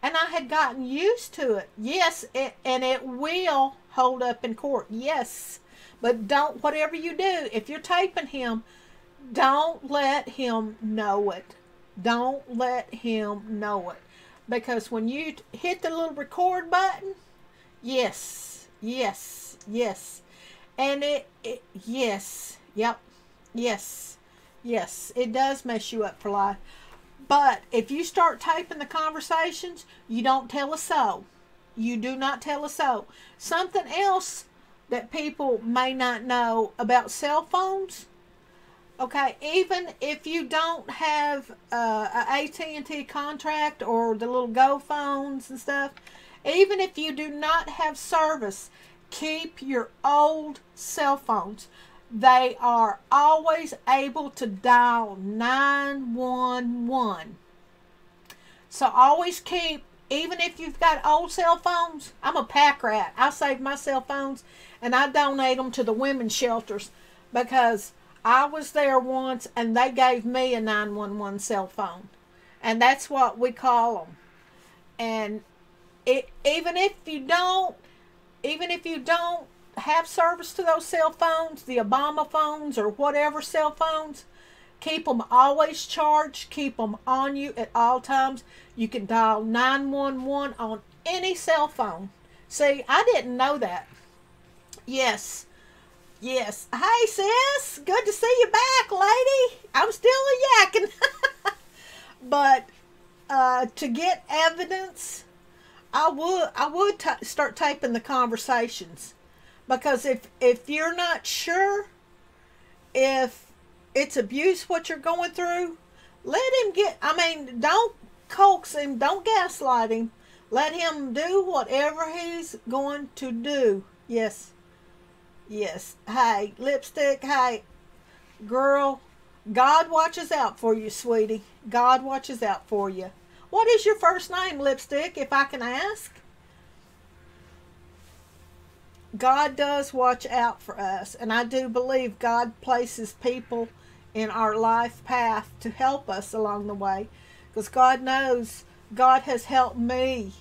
And I had gotten used to it. Yes, and it will hold up in court. Yes. But don't, whatever you do, if you're taping him, don't let him know it. Don't let him know it. Because when you hit the little record button, yes, yes, yes. And yes, yep, yes, yes, it does mess you up for life. But if you start taping the conversations, you don't tell a soul. You do not tell a soul. Something else that people may not know about cell phones. Okay, even if you don't have a AT&T contract or the little Go phones and stuff, even if you do not have service, keep your old cell phones. They are always able to dial 911. So always keep, even if you've got old cell phones, I'm a pack rat. I save my cell phones and I donate them to the women's shelters because I was there once and they gave me a 911 cell phone. And that's what we call them. And even if you don't have service to those cell phones, the Obama phones or whatever cell phones, keep them always charged. Keep them on you at all times. You can dial 911 on any cell phone. See, I didn't know that. Yes. Yes. Hey, sis. Good to see you back, lady. I'm still a yakking. But to get evidence, I would start taping the conversations, because if you're not sure if it's abuse what you're going through, let him get. I mean, don't coax him, don't gaslight him. Let him do whatever he's going to do. Yes, yes. Hey, lipstick. Hey, girl. God watches out for you, sweetie. God watches out for you. What is your first name, lipstick, if I can ask? God does watch out for us, and I do believe God places people in our life path to help us along the way, because God knows God has helped me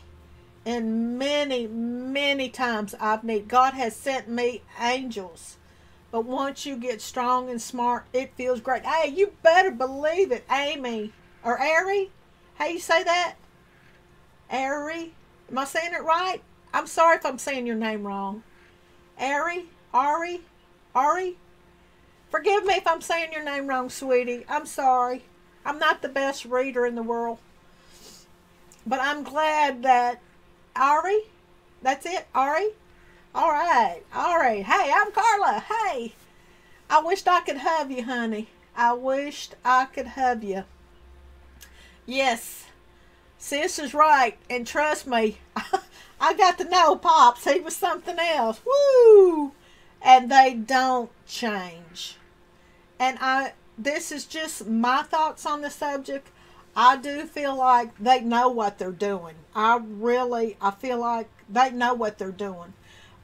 in many, many times I've needed. God has sent me angels. But once you get strong and smart, it feels great. Hey, you better believe it, Amy. Or Ari? How you say that? Ari? Am I saying it right? I'm sorry if I'm saying your name wrong. Ari? Ari? Ari? Forgive me if I'm saying your name wrong, sweetie. I'm sorry. I'm not the best reader in the world. But I'm glad that Ari? That's it? Ari? All right. Hey, I'm Carla. Hey. I wished I could hug you, honey. I wished I could hug you. Yes. Sis is right. And trust me, I got to know Pops. He was something else. Woo! And they don't change. And this is just my thoughts on the subject. I do feel like they know what they're doing. I feel like they know what they're doing.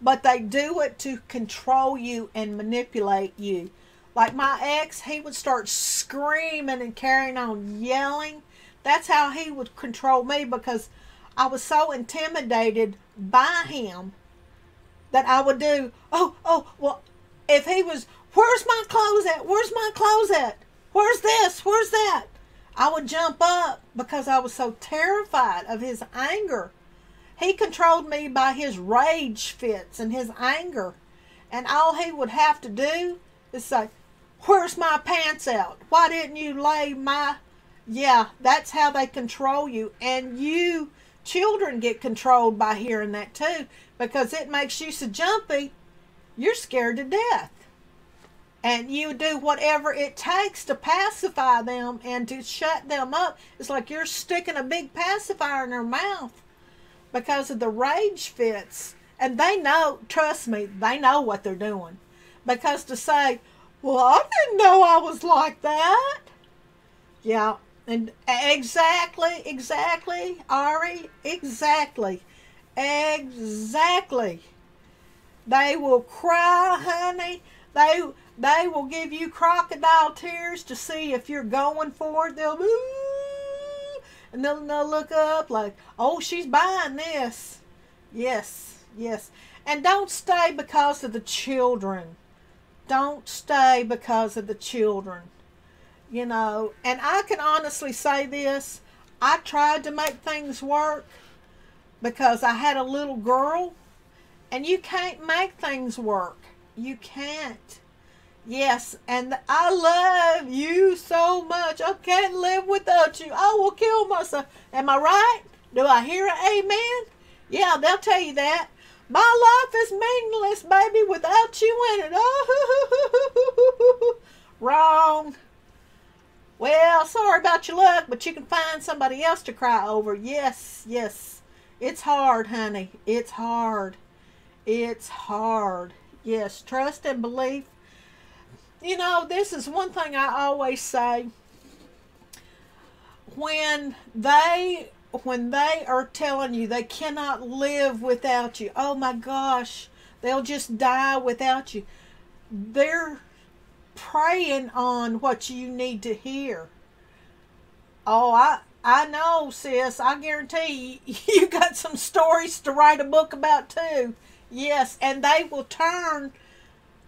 But they do it to control you and manipulate you. Like my ex, he would start screaming and carrying on, yelling. That's how he would control me, because I was so intimidated by him that I would do, well, if he was, where's my clothes at? Where's my clothes at? Where's this? Where's that? I would jump up because I was so terrified of his anger. He controlled me by his rage fits and his anger. And all he would have to do is say, where's my pants out? Why didn't you lay my... Yeah, that's how they control you. And you children get controlled by hearing that too, because it makes you so jumpy, you're scared to death. And you do whatever it takes to pacify them and to shut them up. It's like you're sticking a big pacifier in their mouth because of the rage fits. And they know, trust me, they know what they're doing. Because to say, well, I didn't know I was like that. Yeah, and exactly, Ari, exactly. They will cry, honey. They will give you crocodile tears to see if you're going for it. They'll and they'll look up like, oh, she's buying this. Yes. And don't stay because of the children. Don't stay because of the children. You know, and I can honestly say this. I tried to make things work because I had a little girl, and you can't make things work. You can't. Yes, and I love you so much. I can't live without you. I will kill myself. Am I right? Do I hear an amen? Yeah, they'll tell you that. My life is meaningless, baby, without you in it. Oh, wrong. Well, sorry about your luck, but you can find somebody else to cry over. Yes. It's hard, honey. It's hard. Yes, trust and belief. You know, this is one thing I always say. When they are telling you they cannot live without you, oh my gosh, they'll just die without you, they're preying on what you need to hear. Oh, I know, sis. I guarantee you got some stories to write a book about too. Yes, and they will turn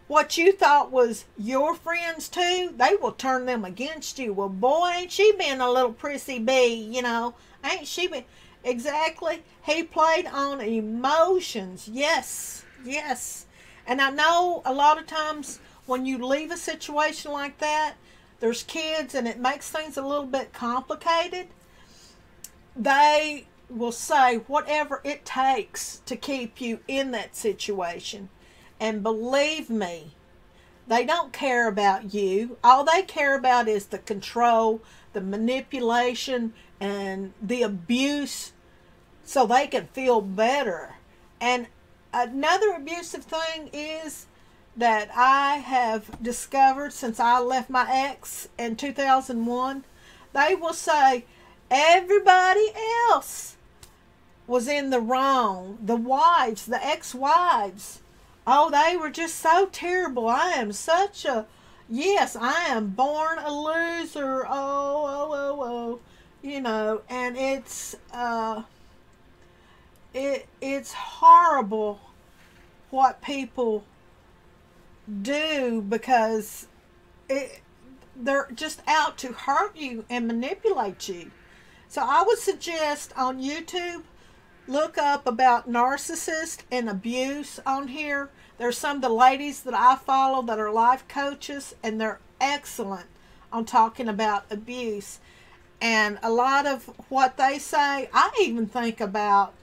what you thought was your friends too, they will turn them against you. Well, boy, ain't she been a little prissy bee, you know. Ain't she been... Exactly. He played on emotions. Yes. And I know a lot of times when you leave a situation like that, there's kids and it makes things a little bit complicated. They will say whatever it takes to keep you in that situation. And believe me, they don't care about you. All they care about is the control, the manipulation, and the abuse so they can feel better. And another abusive thing is that I have discovered since I left my ex in 2001, they will say everybody else was in the wrong. The wives, the ex-wives, oh, they were just so terrible. I am such a, yes, I am born a loser. Oh. You know, and it's horrible what people do because they're just out to hurt you and manipulate you. So I would suggest on YouTube, look up about narcissist and abuse on here. There's some of the ladies that I follow that are life coaches, and they're excellent on talking about abuse. And a lot of what they say, I even think about,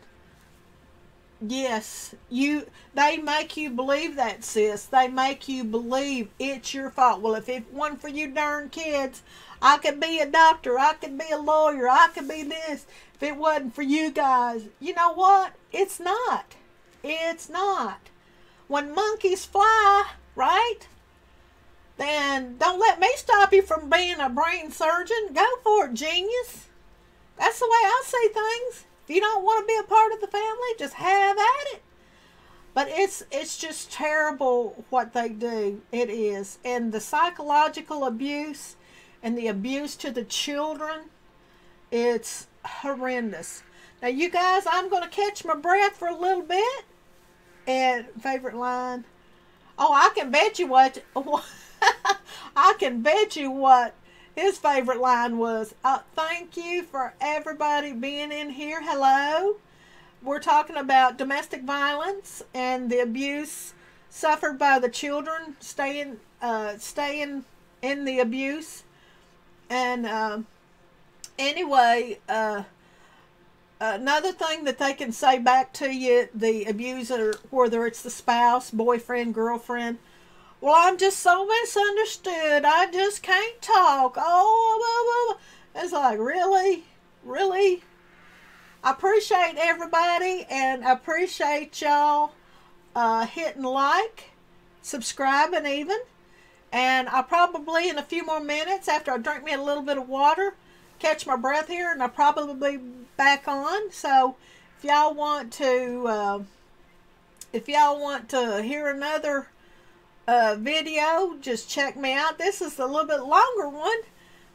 yes, they make you believe that, sis. They make you believe it's your fault. Well, if it wasn't for you darn kids, I could be a doctor, I could be a lawyer, I could be this. If it wasn't for you guys, you know what? It's not. It's not. When monkeys fly, right? Then don't let me stop you from being a brain surgeon. Go for it, genius. That's the way I see things. If you don't want to be a part of the family, just have at it. But it's just terrible what they do. It is. And the psychological abuse and the abuse to the children, it's horrendous. Now, you guys, I'm going to catch my breath for a little bit. And favorite line. Oh, I can bet you what his favorite line was. Thank you for everybody being in here. Hello. We're talking about domestic violence and the abuse suffered by the children staying in the abuse. And anyway, another thing that they can say back to you, the abuser, whether it's the spouse, boyfriend, girlfriend, well, I'm just so misunderstood. I just can't talk. Oh, it's like, really? Really? I appreciate everybody, and I appreciate y'all hitting like, subscribing even. And I'll probably, in a few more minutes, after I drink me a little bit of water, catch my breath here, and I'll probably be back on. So if y'all want to hear another video, just check me out. This is a little bit longer one,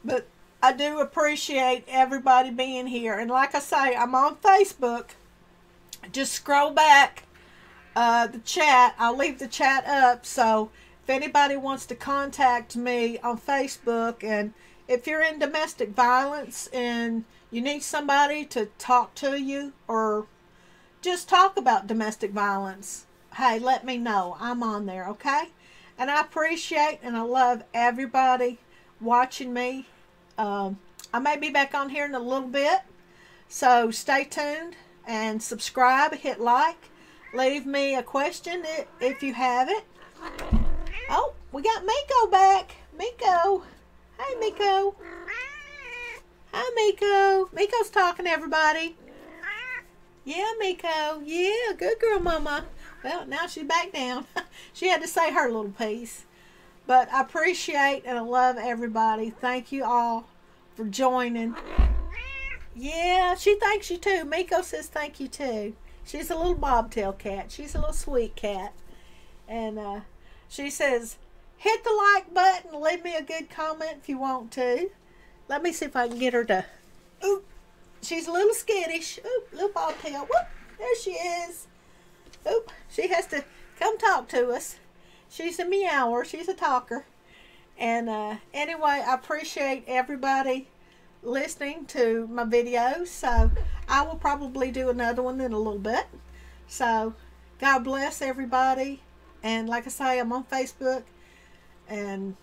but I do appreciate everybody being here. And like I say, I'm on Facebook. Just scroll back the chat. I'll leave the chat up, so if anybody wants to contact me on Facebook, and if you're in domestic violence and you need somebody to talk to you or just talk about domestic violence, hey, let me know. I'm on there, okay? And I appreciate and I love everybody watching me. I may be back on here in a little bit, so stay tuned and subscribe, hit like, leave me a question if you have it. Oh, we got Miko back. Miko. Hey, Miko. Hi, Miko. Miko's talking to everybody. Yeah, Miko. Yeah, good girl, Mama. Well, now she's back down. She had to say her little piece. But I appreciate and I love everybody. Thank you all for joining. Yeah, she thanks you too. Miko says thank you too. She's a little bobtail cat. She's a little sweet cat. And she says, hit the like button. Leave me a good comment if you want to. Let me see if I can get her to... Oop. She's a little skittish. Oop, little bobtail. Whoop, there she is. Oop, she has to come talk to us. She's a meower. She's a talker. And anyway, I appreciate everybody listening to my videos. So I will probably do another one in a little bit. So God bless everybody. And like I say, I'm on Facebook. And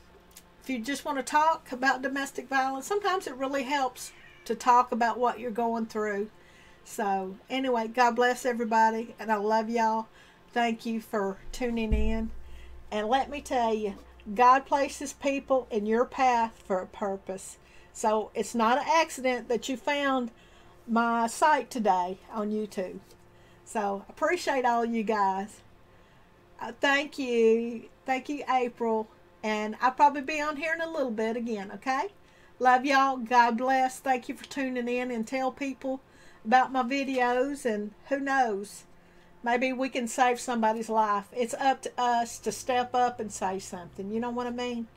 if you just want to talk about domestic violence, sometimes it really helps to talk about what you're going through. So anyway, God bless everybody, and I love y'all. Thank you for tuning in. And let me tell you, God places people in your path for a purpose. So it's not an accident that you found my site today on YouTube. So appreciate all you guys. Thank you. Thank you, April. And I'll probably be on here in a little bit again, okay? Love y'all. God bless. Thank you for tuning in, and tell people about my videos, and who knows, maybe we can save somebody's life. It's up to us to step up and say something. You know what I mean?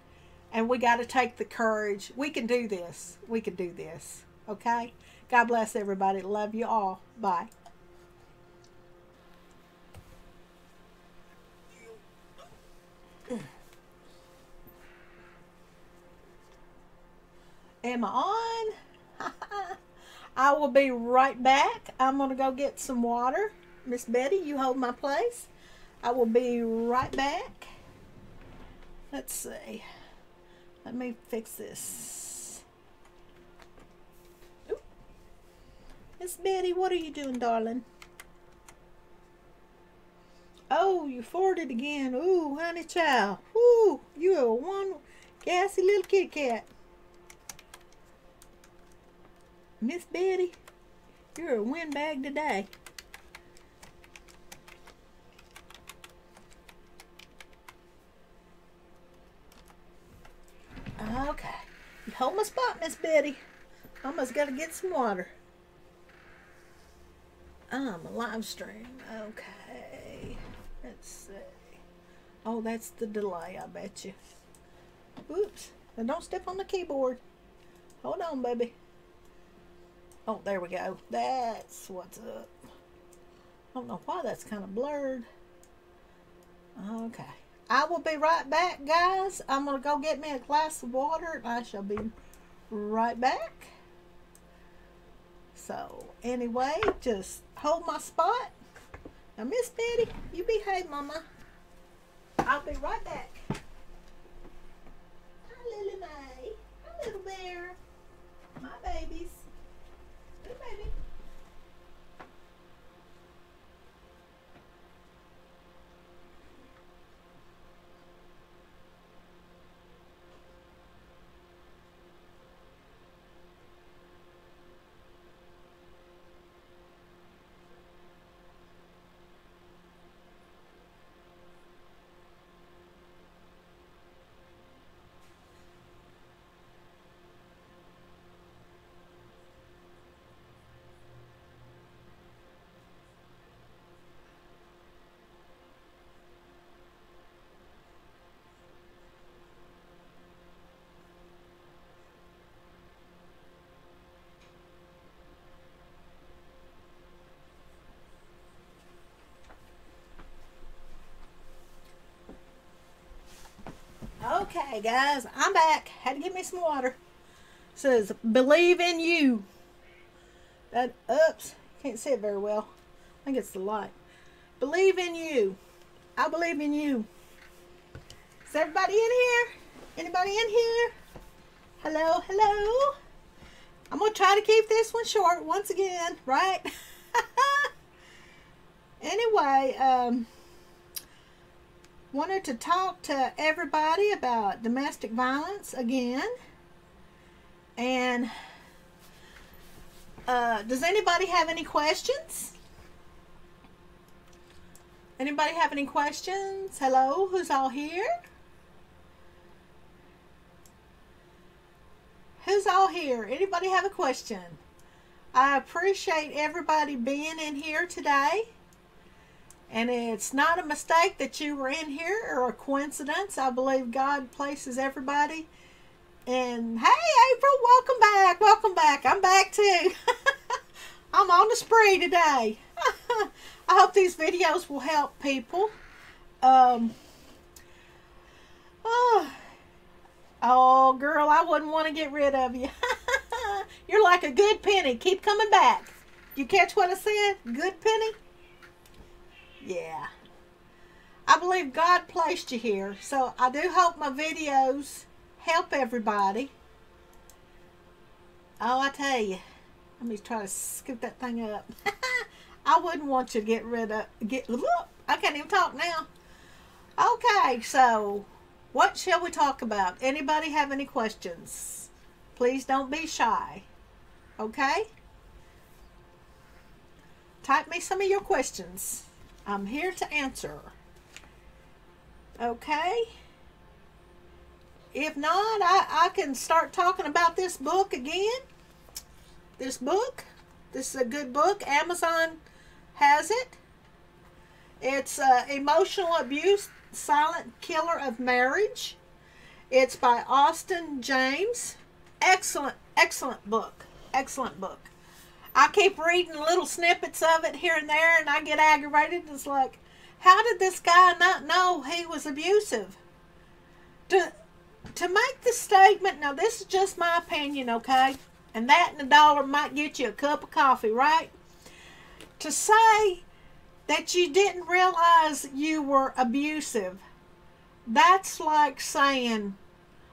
And we got to take the courage. We can do this. We can do this. Okay? God bless everybody. Love you all. Bye. Am I on? I will be right back. I'm going to go get some water. Miss Betty, you hold my place. I will be right back. Let's see. Let me fix this. Ooh. Miss Betty, what are you doing, darling? Oh, you farted again. Ooh, honey child. Ooh, you are one gassy little kitty cat. Miss Betty, you're a windbag today. Okay. You hold my spot, Miss Betty. Almost got to get some water. I'm a live stream. Okay. Let's see. Oh, that's the delay, I bet you. Oops. Now don't step on the keyboard. Hold on, baby. Oh, there we go. That's what's up. I don't know why that's kind of blurred. Okay. I will be right back, guys. I'm going to go get me a glass of water, and I shall be right back. So, anyway, just hold my spot. Now, Miss Betty, you behave, Mama. I'll be right back. Hi, Lily Mae. Hi, little bear. My babies. Good baby. Okay, guys, I'm back. Had to get me some water. It says, believe in you. That, oops, can't see it very well. I think it's the light. Believe in you. I believe in you. Is everybody in here? Anybody in here? Hello, hello. I'm going to try to keep this one short once again, right? Anyway, wanted to talk to everybody about domestic violence again. And does anybody have any questions? Anybody have any questions? Hello, who's all here? Who's all here? Anybody have a question? I appreciate everybody being in here today. And it's not a mistake that you were in here or a coincidence. I believe God places everybody. And hey, April, welcome back. Welcome back. I'm back too. I'm on the spree today. I hope these videos will help people. Oh, girl, I wouldn't want to get rid of you. You're like a good penny. Keep coming back. You catch what I said? Good penny? Yeah. I believe God placed you here. So I do hope my videos help everybody. Oh, I tell you. Let me try to scoop that thing up. I wouldn't want you to I can't even talk now. Okay, so what shall we talk about? Anybody have any questions? Please don't be shy. Okay? Type me some of your questions. I'm here to answer. Okay? If not, I can start talking about this book again. This book. This is a good book. Amazon has it. It's Emotional Abuse, Silent Killer of Marriage. It's by Austin James. Excellent, excellent book. Excellent book. I keep reading little snippets of it here and there, and I get aggravated. It's like, how did this guy not know he was abusive? To make the statement, now this is just my opinion, okay? And that and $1 might get you a cup of coffee, right? To say that you didn't realize you were abusive, that's like saying,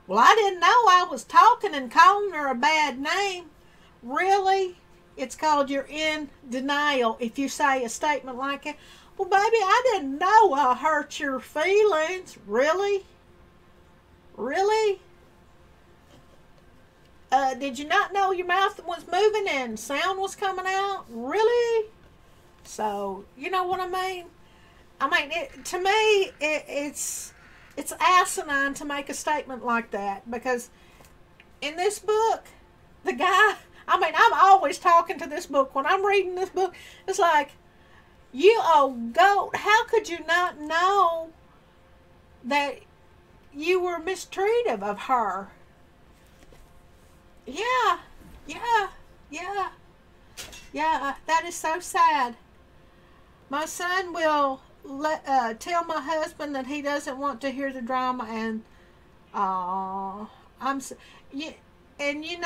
well, I didn't know I was talking and calling her a bad name. Really? It's called you're in denial if you say a statement like that. Well, baby, I didn't know I hurt your feelings. Really? Really? Did you not know your mouth was moving and sound was coming out? Really? So, you know what I mean? I mean, to me, it's asinine to make a statement like that, because in this book, the guy, I mean, I'm always talking to this book. When I'm reading this book, it's like, you old goat, how could you not know that you were mistreated of her? Yeah, that is so sad. My son will tell my husband that he doesn't want to hear the drama, and and you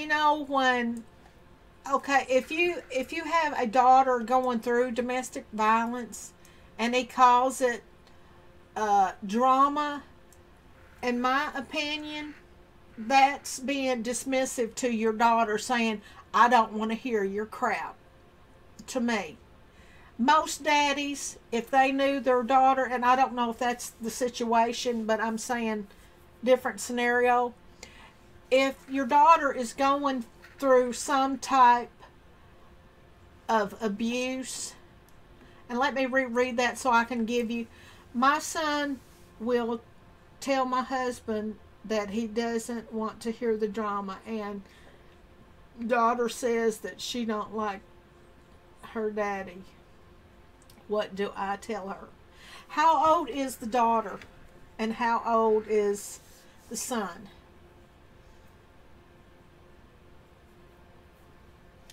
know when, okay, if you have a daughter going through domestic violence and he calls it drama, in my opinion, that's being dismissive to your daughter, saying, I don't want to hear your crap. To me, most daddies, if they knew their daughter, and I don't know if that's the situation, but I'm saying different scenario, if your daughter is going through some type of abuse, and let me reread that so I can give you, my son will tell my husband that he doesn't want to hear the drama, and daughter says that she don't like her daddy. What do I tell her? How old is the daughter, and how old is the son?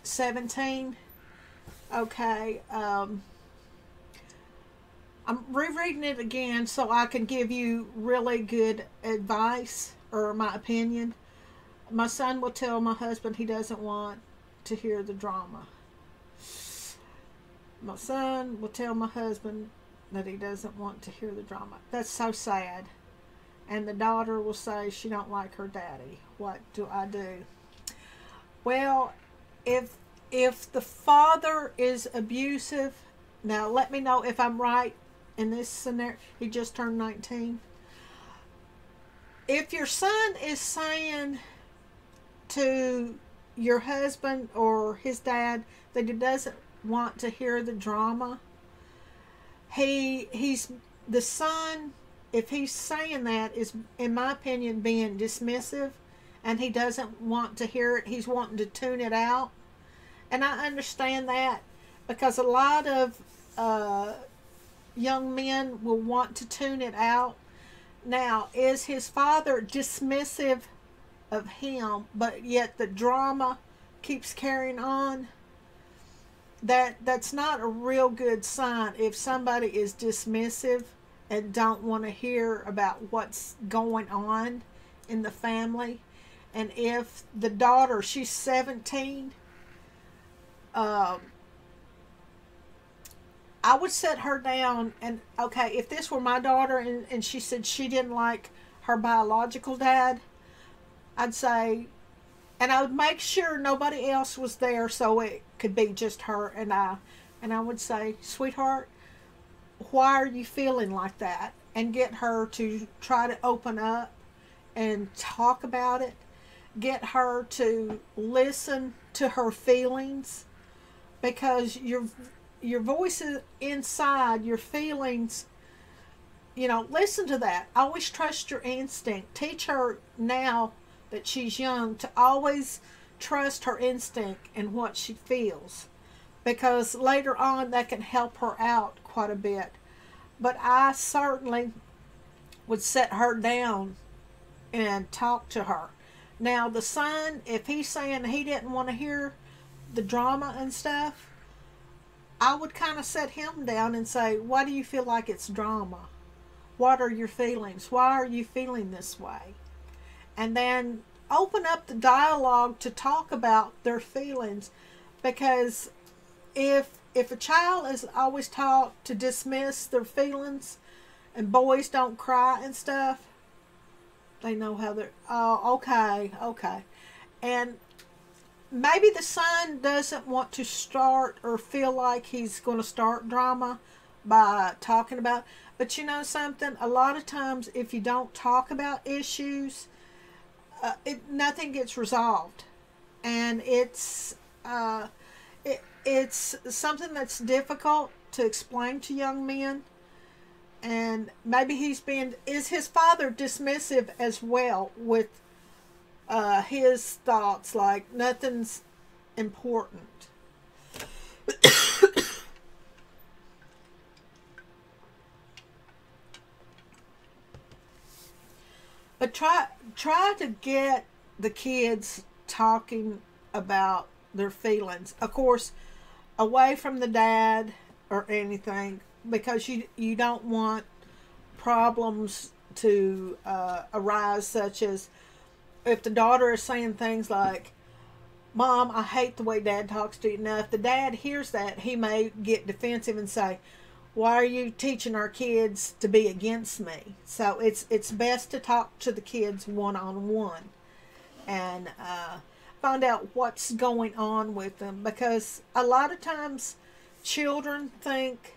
17. Okay. I'm rereading it again so I can give you really good advice, or my opinion. My son will tell my husband he doesn't want to hear the drama. My son will tell my husband that he doesn't want to hear the drama. That's so sad. And the daughter will say she don't like her daddy. What do I do? Well, if the father is abusive, now let me know if I'm right in this scenario. He just turned 19. If your son is saying to your husband or his dad that he doesn't want to hear the drama, he's the son, if he's saying that, is, in my opinion, being dismissive, and he doesn't want to hear it. He's wanting to tune it out. And I understand that, because a lot of young men will want to tune it out. Now, is his father dismissive of him, but yet the drama keeps carrying on? That's not a real good sign if somebody is dismissive and don't want to hear about what's going on in the family. And if the daughter, she's 17, I would set her down and, okay, if this were my daughter and she said she didn't like her biological dad, I'd say, And I would make sure nobody else was there so it could be just her and I. And I would say, sweetheart, why are you feeling like that? And get her to try to open up and talk about it. Get her to listen to her feelings, because your voice is inside, your feelings, listen to that. Always trust your instinct. Teach her now that she's young to always trust her instinct and what she feels, because later on that can help her out quite a bit. But I certainly would set her down and talk to her. Now, the son, if he's saying he didn't want to hear the drama and stuff, I would kind of set him down and say, why do you feel like it's drama? What are your feelings? Why are you feeling this way? And then open up the dialogue to talk about their feelings, because if a child is always taught to dismiss their feelings, and boys don't cry and stuff, they know how they're, oh, okay. And maybe the son doesn't want to start or feel like he's going to start drama by talking about, but you know something, a lot of times if you don't talk about issues, nothing gets resolved. And it's something that's difficult to explain to young men. And maybe is his father dismissive as well with his thoughts, like nothing's important. But try to get the kids talking about their feelings. Of course, away from the dad or anything, because you don't want problems to arise, such as if the daughter is saying things like, Mom, I hate the way Dad talks to you. Now, if the dad hears that, he may get defensive and say, why are you teaching our kids to be against me? So it's best to talk to the kids one-on-one and find out what's going on with them, because a lot of times children think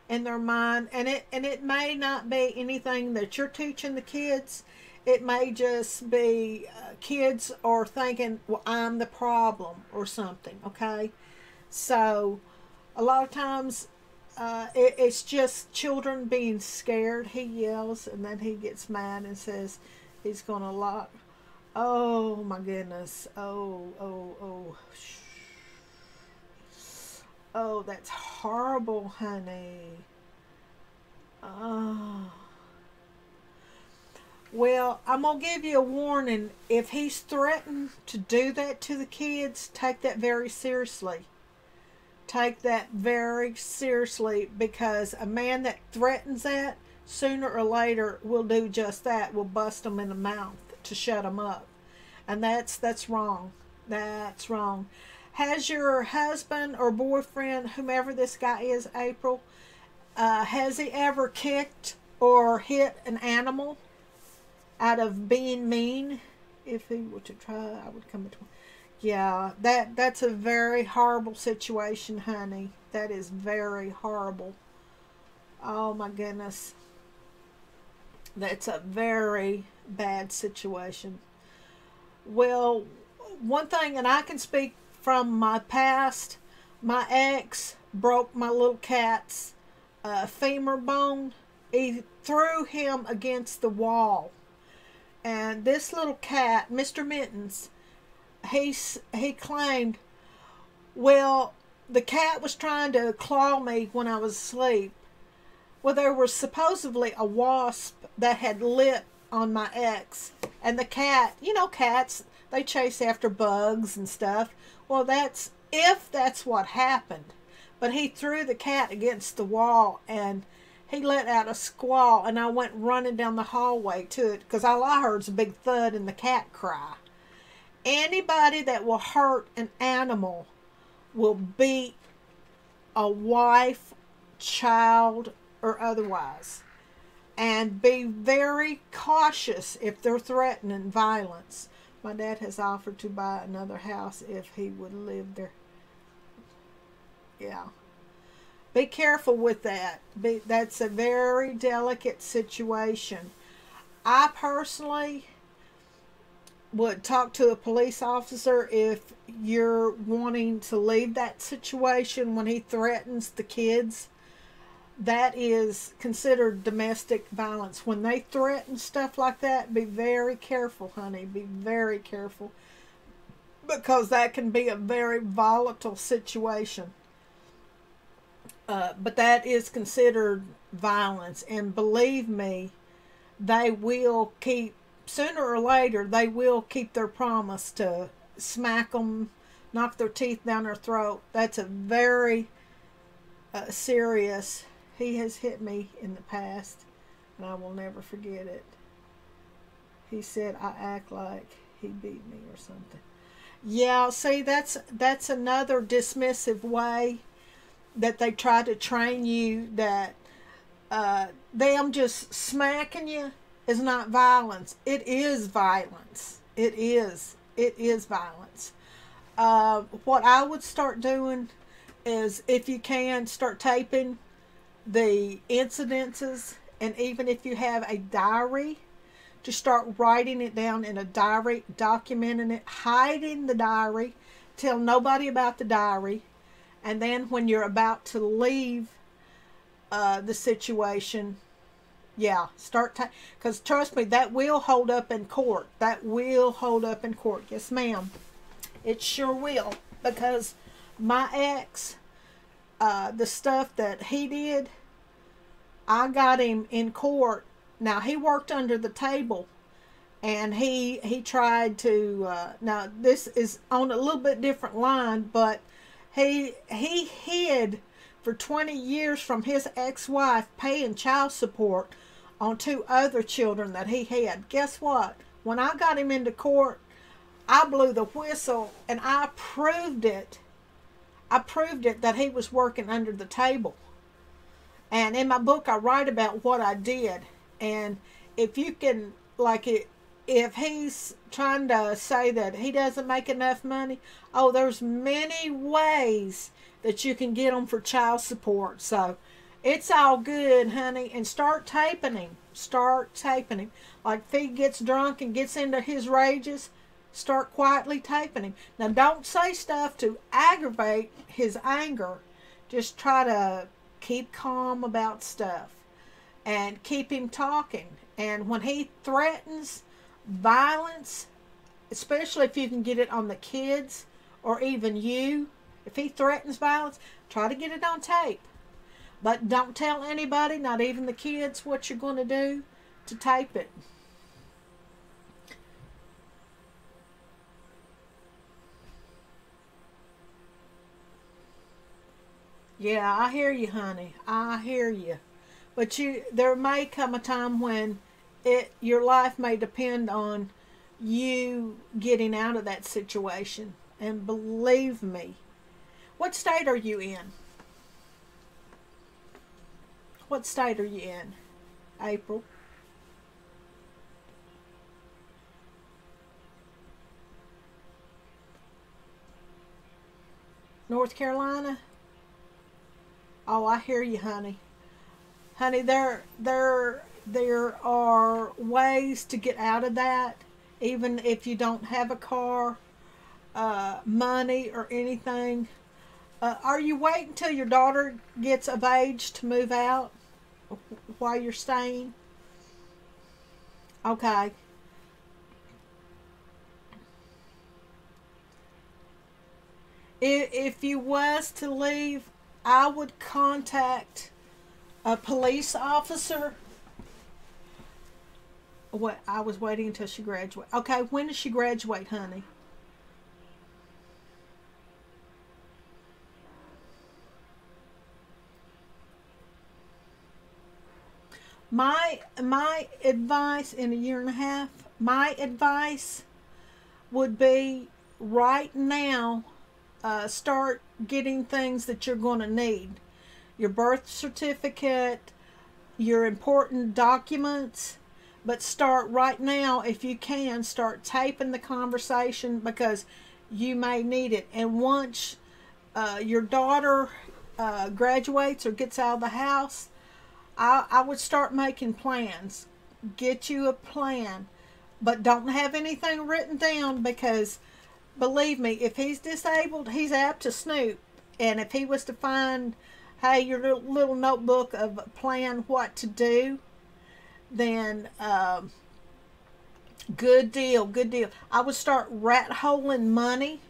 in their mind, and it may not be anything that you're teaching the kids. It may just be kids are thinking, well, I'm the problem or something, okay? So a lot of times it's just children being scared. He yells and then he gets mad and says he's going to lock. Oh my goodness. Oh. Oh, that's horrible, honey. Oh. Well, I'm going to give you a warning. If he's threatened to do that to the kids, take that very seriously. Take that very seriously, because a man that threatens that, sooner or later, will do just that. Will bust them in the mouth to shut them up. And that's wrong. That's wrong. Has your husband or boyfriend, whomever this guy is, April, has he ever kicked or hit an animal out of being mean? If he were to try, I would come between. Yeah, that's a very horrible situation, honey. That is very horrible. Oh my goodness. That's a very bad situation. Well, one thing, and I can speak from my past, my ex broke my little cat's femur bone. He threw him against the wall. And this little cat, Mr. Mittens, he claimed, well, the cat was trying to claw me when I was asleep. Well, there was supposedly a wasp that had lit on my ex. And the cat, cats, they chase after bugs and stuff. Well, if that's what happened. But he threw the cat against the wall and he let out a squall, and I went running down the hallway to it, because all I heard was a big thud and the cat cry. Anybody that will hurt an animal will beat a wife, child, or otherwise. And be very cautious if they're threatening violence, My dad has offered to buy another house if he would live there. Yeah. Be careful with that. That's a very delicate situation. I personally would talk to a police officer if you're wanting to leave that situation when he threatens the kids. That is considered domestic violence. When they threaten stuff like that, be very careful, honey. Be very careful. Because that can be a very volatile situation. But that is considered violence. And believe me, they will keep, sooner or later, they will keep their promise to smack them, knock their teeth down their throat. That's a very serious. He has hit me in the past, and I will never forget it. He said I act like he beat me or something. Yeah, see, that's another dismissive way that they try to train you, that them just smacking you is not violence. It is violence. It is violence. What I would start doing is, if you can, start taping the incidences, and even if you have a diary, to start writing it down in a diary, documenting it, hiding the diary, tell nobody about the diary, and then when you're about to leave the situation, yeah, start, because trust me, that will hold up in court. That will hold up in court. Yes, ma'am. It sure will. Because my ex, the stuff that he did, I got him in court. Now, he worked under the table, and he tried to, now this is on a little bit different line, but he hid for 20 years from his ex-wife, paying child support on 2 other children that he had. Guess what? When I got him into court, I blew the whistle, and I proved it. I proved it that he was working under the table. And in my book, I write about what I did. And if you can, like, if he's trying to say that he doesn't make enough money, oh, there's many ways that you can get him for child support. So it's all good, honey. And start taping him. Start taping him. Like, if he gets drunk and gets into his rages, start quietly taping him. Now, don't say stuff to aggravate his anger. Just try to keep calm about stuff and keep him talking. And when he threatens violence, especially if you can get it on the kids or even you, if he threatens violence, try to get it on tape. But don't tell anybody, not even the kids, what you're going to do to tape it. Yeah, I hear you, honey. I hear you. But there may come a time when your life may depend on you getting out of that situation. And believe me, what state are you in? What state are you in, April? North Carolina? Oh, I hear you, honey. Honey, there are ways to get out of that, even if you don't have a car, money, or anything. Are you waiting till your daughter gets of age to move out while you're staying? Okay. If you was to leave, I would contact a police officer. What? I was waiting until she graduated. Okay, when does she graduate, honey? My advice in a year and a half, my advice would be right now, start getting things that you're going to need. Your birth certificate, your important documents, But start right now, if you can, start taping the conversation, because you may need it. And once your daughter graduates or gets out of the house, I would start making plans. Get you a plan, but don't have anything written down, because believe me, if he's disabled, he's apt to snoop. And if he was to find, hey, your little notebook of plan what to do, then good deal, good deal. I would start rat holing money.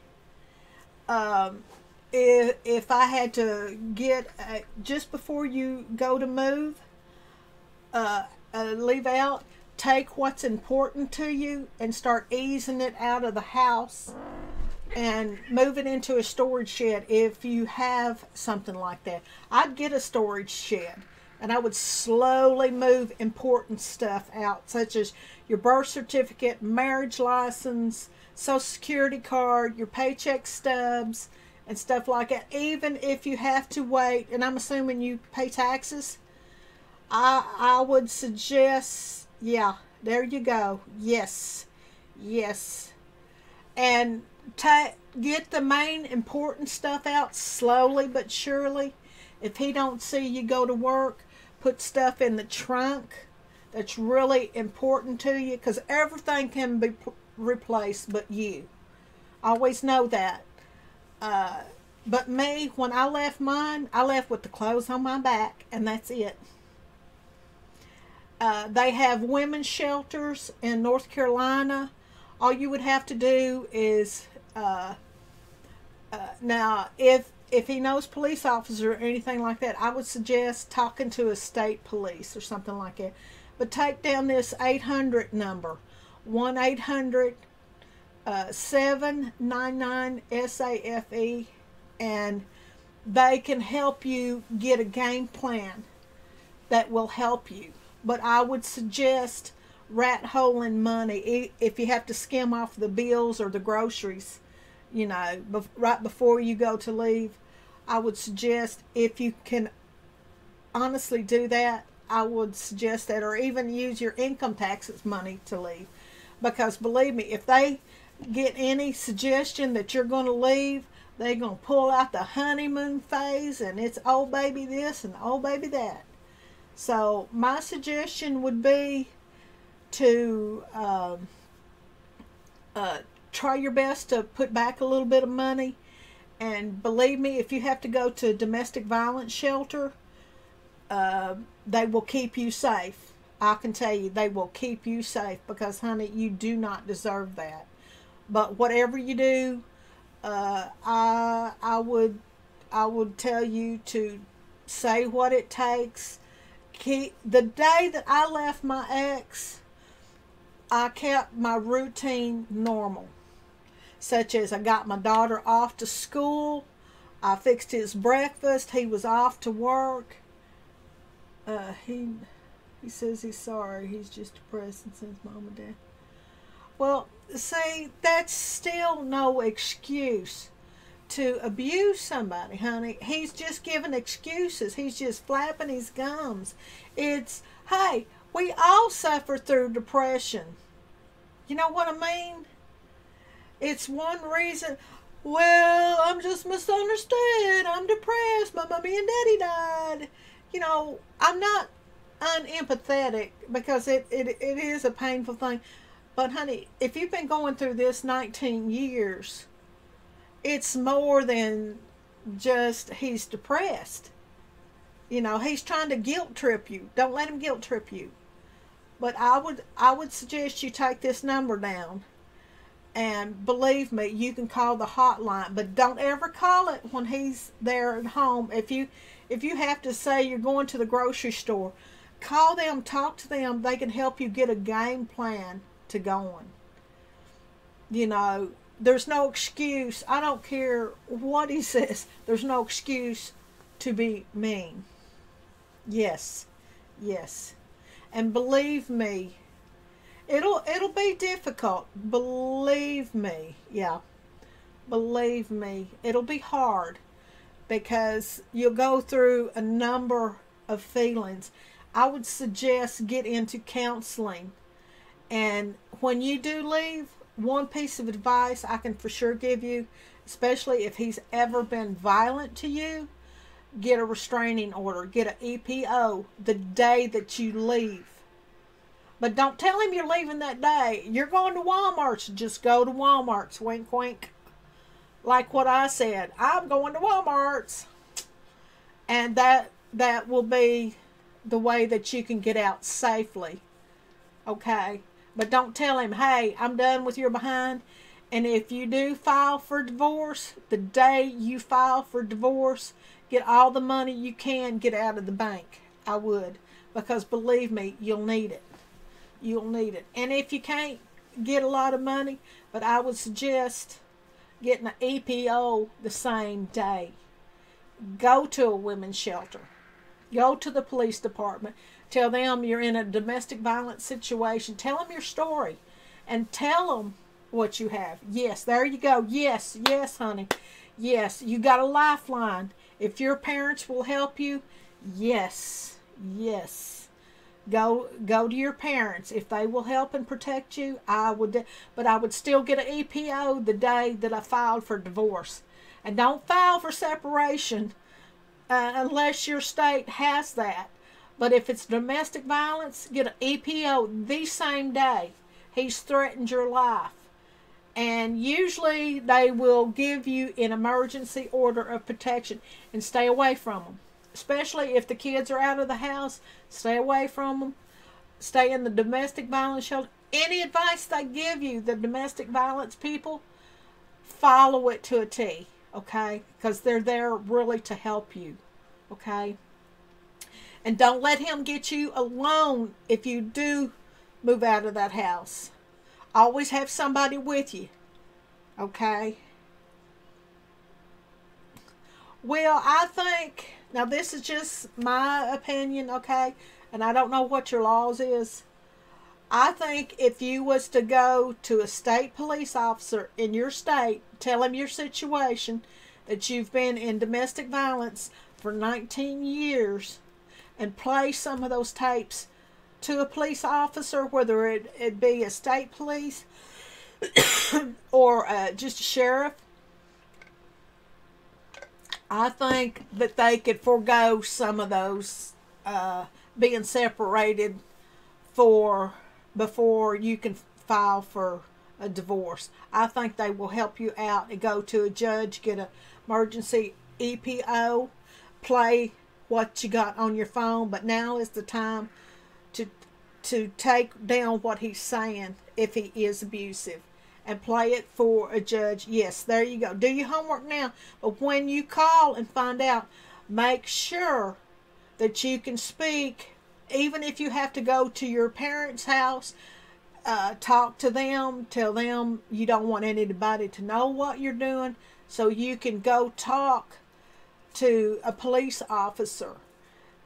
If I had to get, just before you go to move, leave out, take what's important to you and start easing it out of the house and move it into a storage shed if you have something like that. I'd get a storage shed and I would slowly move important stuff out, such as your birth certificate, marriage license, social security card, your paycheck stubs, and stuff like that. Even if you have to wait, and I'm assuming you pay taxes, I would suggest, yeah, there you go. Yes, yes. And get the main important stuff out slowly but surely. If he don't see you go to work, put stuff in the trunk that's really important to you, because everything can be replaced but you. Always know that. But me, when I left mine, I left with the clothes on my back, and that's it. They have women's shelters in North Carolina. All you would have to do is, now, if he knows police officer or anything like that, I would suggest talking to a state police or something like that. But take down this 800 number, 1-800-799-SAFE, and they can help you get a game plan that will help you. But I would suggest rat holing money if you have to skim off the bills or the groceries, you know, right before you go to leave. I would suggest, if you can honestly do that, I would suggest that, or even use your income taxes money to leave. Because believe me, if they get any suggestion that you're going to leave, they're going to pull out the honeymoon phase, and it's old baby this and old baby that. So my suggestion would be to try your best to put back a little bit of money. And believe me, if you have to go to a domestic violence shelter, they will keep you safe. I can tell you, they will keep you safe, because, honey, you do not deserve that. But whatever you do, I would tell you to say what it takes. The day that I left my ex, I kept my routine normal, such as I got my daughter off to school, I fixed his breakfast, he was off to work. He says he's sorry, he's just depressed and since mom and dad. Well, see, that's still no excuse to abuse somebody, honey. He's just giving excuses. He's just flapping his gums. It's, hey, we all suffer through depression. You know what I mean? It's one reason, well, I'm just misunderstood. I'm depressed. My mommy and daddy died. You know, I'm not unempathetic, because it is a painful thing. But, honey, if you've been going through this 19 years, it's more than just he's depressed. You know, he's trying to guilt trip you. Don't let him guilt trip you. But I would suggest you take this number down. And believe me, you can call the hotline. But don't ever call it when he's there at home. If you have to say you're going to the grocery store, call them, talk to them. They can help you get a game plan to go on. You know, there's no excuse. I don't care what he says. There's no excuse to be mean. Yes. Yes. And believe me, it'll be difficult. Believe me. Yeah. Believe me. It'll be hard, because you'll go through a number of feelings. I would suggest get into counseling And when you do leave, one piece of advice I can for sure give you, especially if he's ever been violent to you, get a restraining order, get an EPO the day that you leave. But don't tell him you're leaving that day. You're going to Walmart's. Just go to Walmart's. Wink, wink. Like what I said. I'm going to Walmart's. And that will be the way that you can get out safely. Okay? But don't tell him, hey, I'm done with your behind. And if you do file for divorce, the day you file for divorce, get all the money you can get out of the bank. I would. Because believe me, you'll need it. You'll need it. And if you can't get a lot of money, but I would suggest getting an EPO the same day. Go to a women's shelter. Go to the police department. Tell them you're in a domestic violence situation. Tell them your story. And tell them what you have. Yes, there you go. Yes, yes, honey. Yes, you got a lifeline. If your parents will help you, yes, yes. Go to your parents. If they will help and protect you, I would. But I would still get an EPO the day that I filed for divorce. And don't file for separation unless your state has that. But if it's domestic violence, get an EPO the same day he's threatened your life. And usually they will give you an emergency order of protection and stay away from them. Especially if the kids are out of the house, stay away from them. Stay in the domestic violence shelter. Any advice they give you, the domestic violence people, follow it to a T, okay? Because they're there really to help you, okay? And don't let him get you alone if you do move out of that house. Always have somebody with you, okay? Well, I think, now this is just my opinion, okay? And I don't know what your laws is. I think if you was to go to a state police officer in your state, tell him your situation, that you've been in domestic violence for 19 years, and play some of those tapes to a police officer, whether it be a state police or just a sheriff, I think that they could forego some of those being separated before you can file for a divorce. I think they will help you out and go to a judge, get an emergency EPO, play what you got on your phone, but now is the time to take down what he's saying if he is abusive. And play it for a judge. Yes, there you go. Do your homework now. But when you call and find out, make sure that you can speak, even if you have to go to your parents' house, talk to them, tell them you don't want anybody to know what you're doing, so you can go talk to a police officer.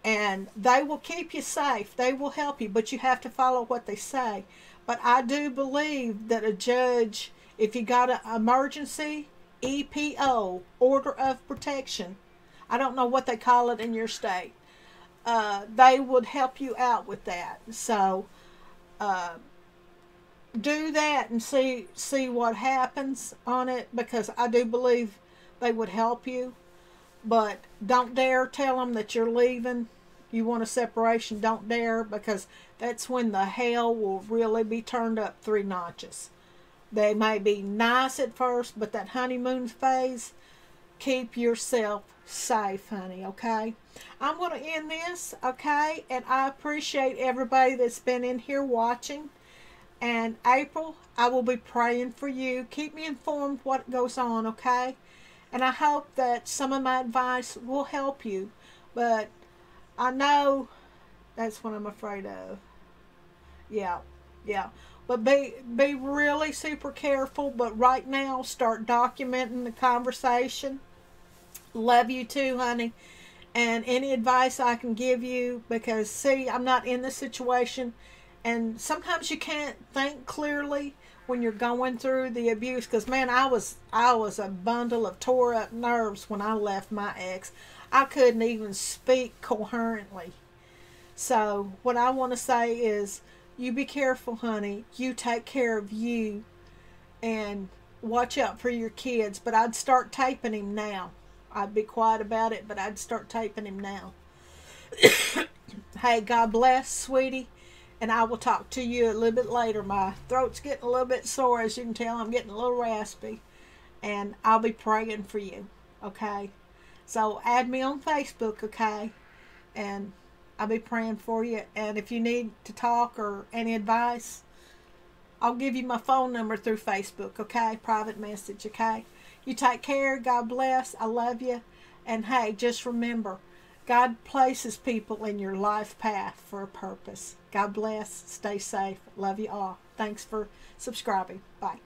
And they will keep you safe. They will help you, but you have to follow what they say. But I do believe that a judge, if you got an emergency EPO, order of protection, I don't know what they call it in your state, they would help you out with that. So do that and see what happens on it, because I do believe they would help you. But don't dare tell them that you're leaving. You want a separation, don't dare, because that's when the hell will really be turned up 3 notches. They may be nice at first, but that honeymoon phase, keep yourself safe, honey, okay? I'm going to end this, okay? And I appreciate everybody that's been in here watching. And April, I will be praying for you. Keep me informed what goes on, okay? And I hope that some of my advice will help you. But I know that's what I'm afraid of. Yeah. But be really super careful. But right now, start documenting the conversation. Love you too, honey. And any advice I can give you, because see, I'm not in this situation. And sometimes you can't think clearly when you're going through the abuse. Because man, I was a bundle of tore up nerves when I left my ex. I couldn't even speak coherently. So what I want to say is, You be careful, honey. You take care of you and watch out for your kids. But I'd start taping him now. I'd be quiet about it, but I'd start taping him now. Hey, God bless, sweetie. And I will talk to you a little bit later. My throat's getting a little bit sore, as you can tell. I'm getting a little raspy. And I'll be praying for you, okay? So add me on Facebook, okay? And I'll be praying for you. And if you need to talk or any advice, I'll give you my phone number through Facebook, okay? Private message, okay? You take care. God bless. I love you. And hey, just remember, God places people in your life path for a purpose. God bless. Stay safe. Love you all. Thanks for subscribing. Bye.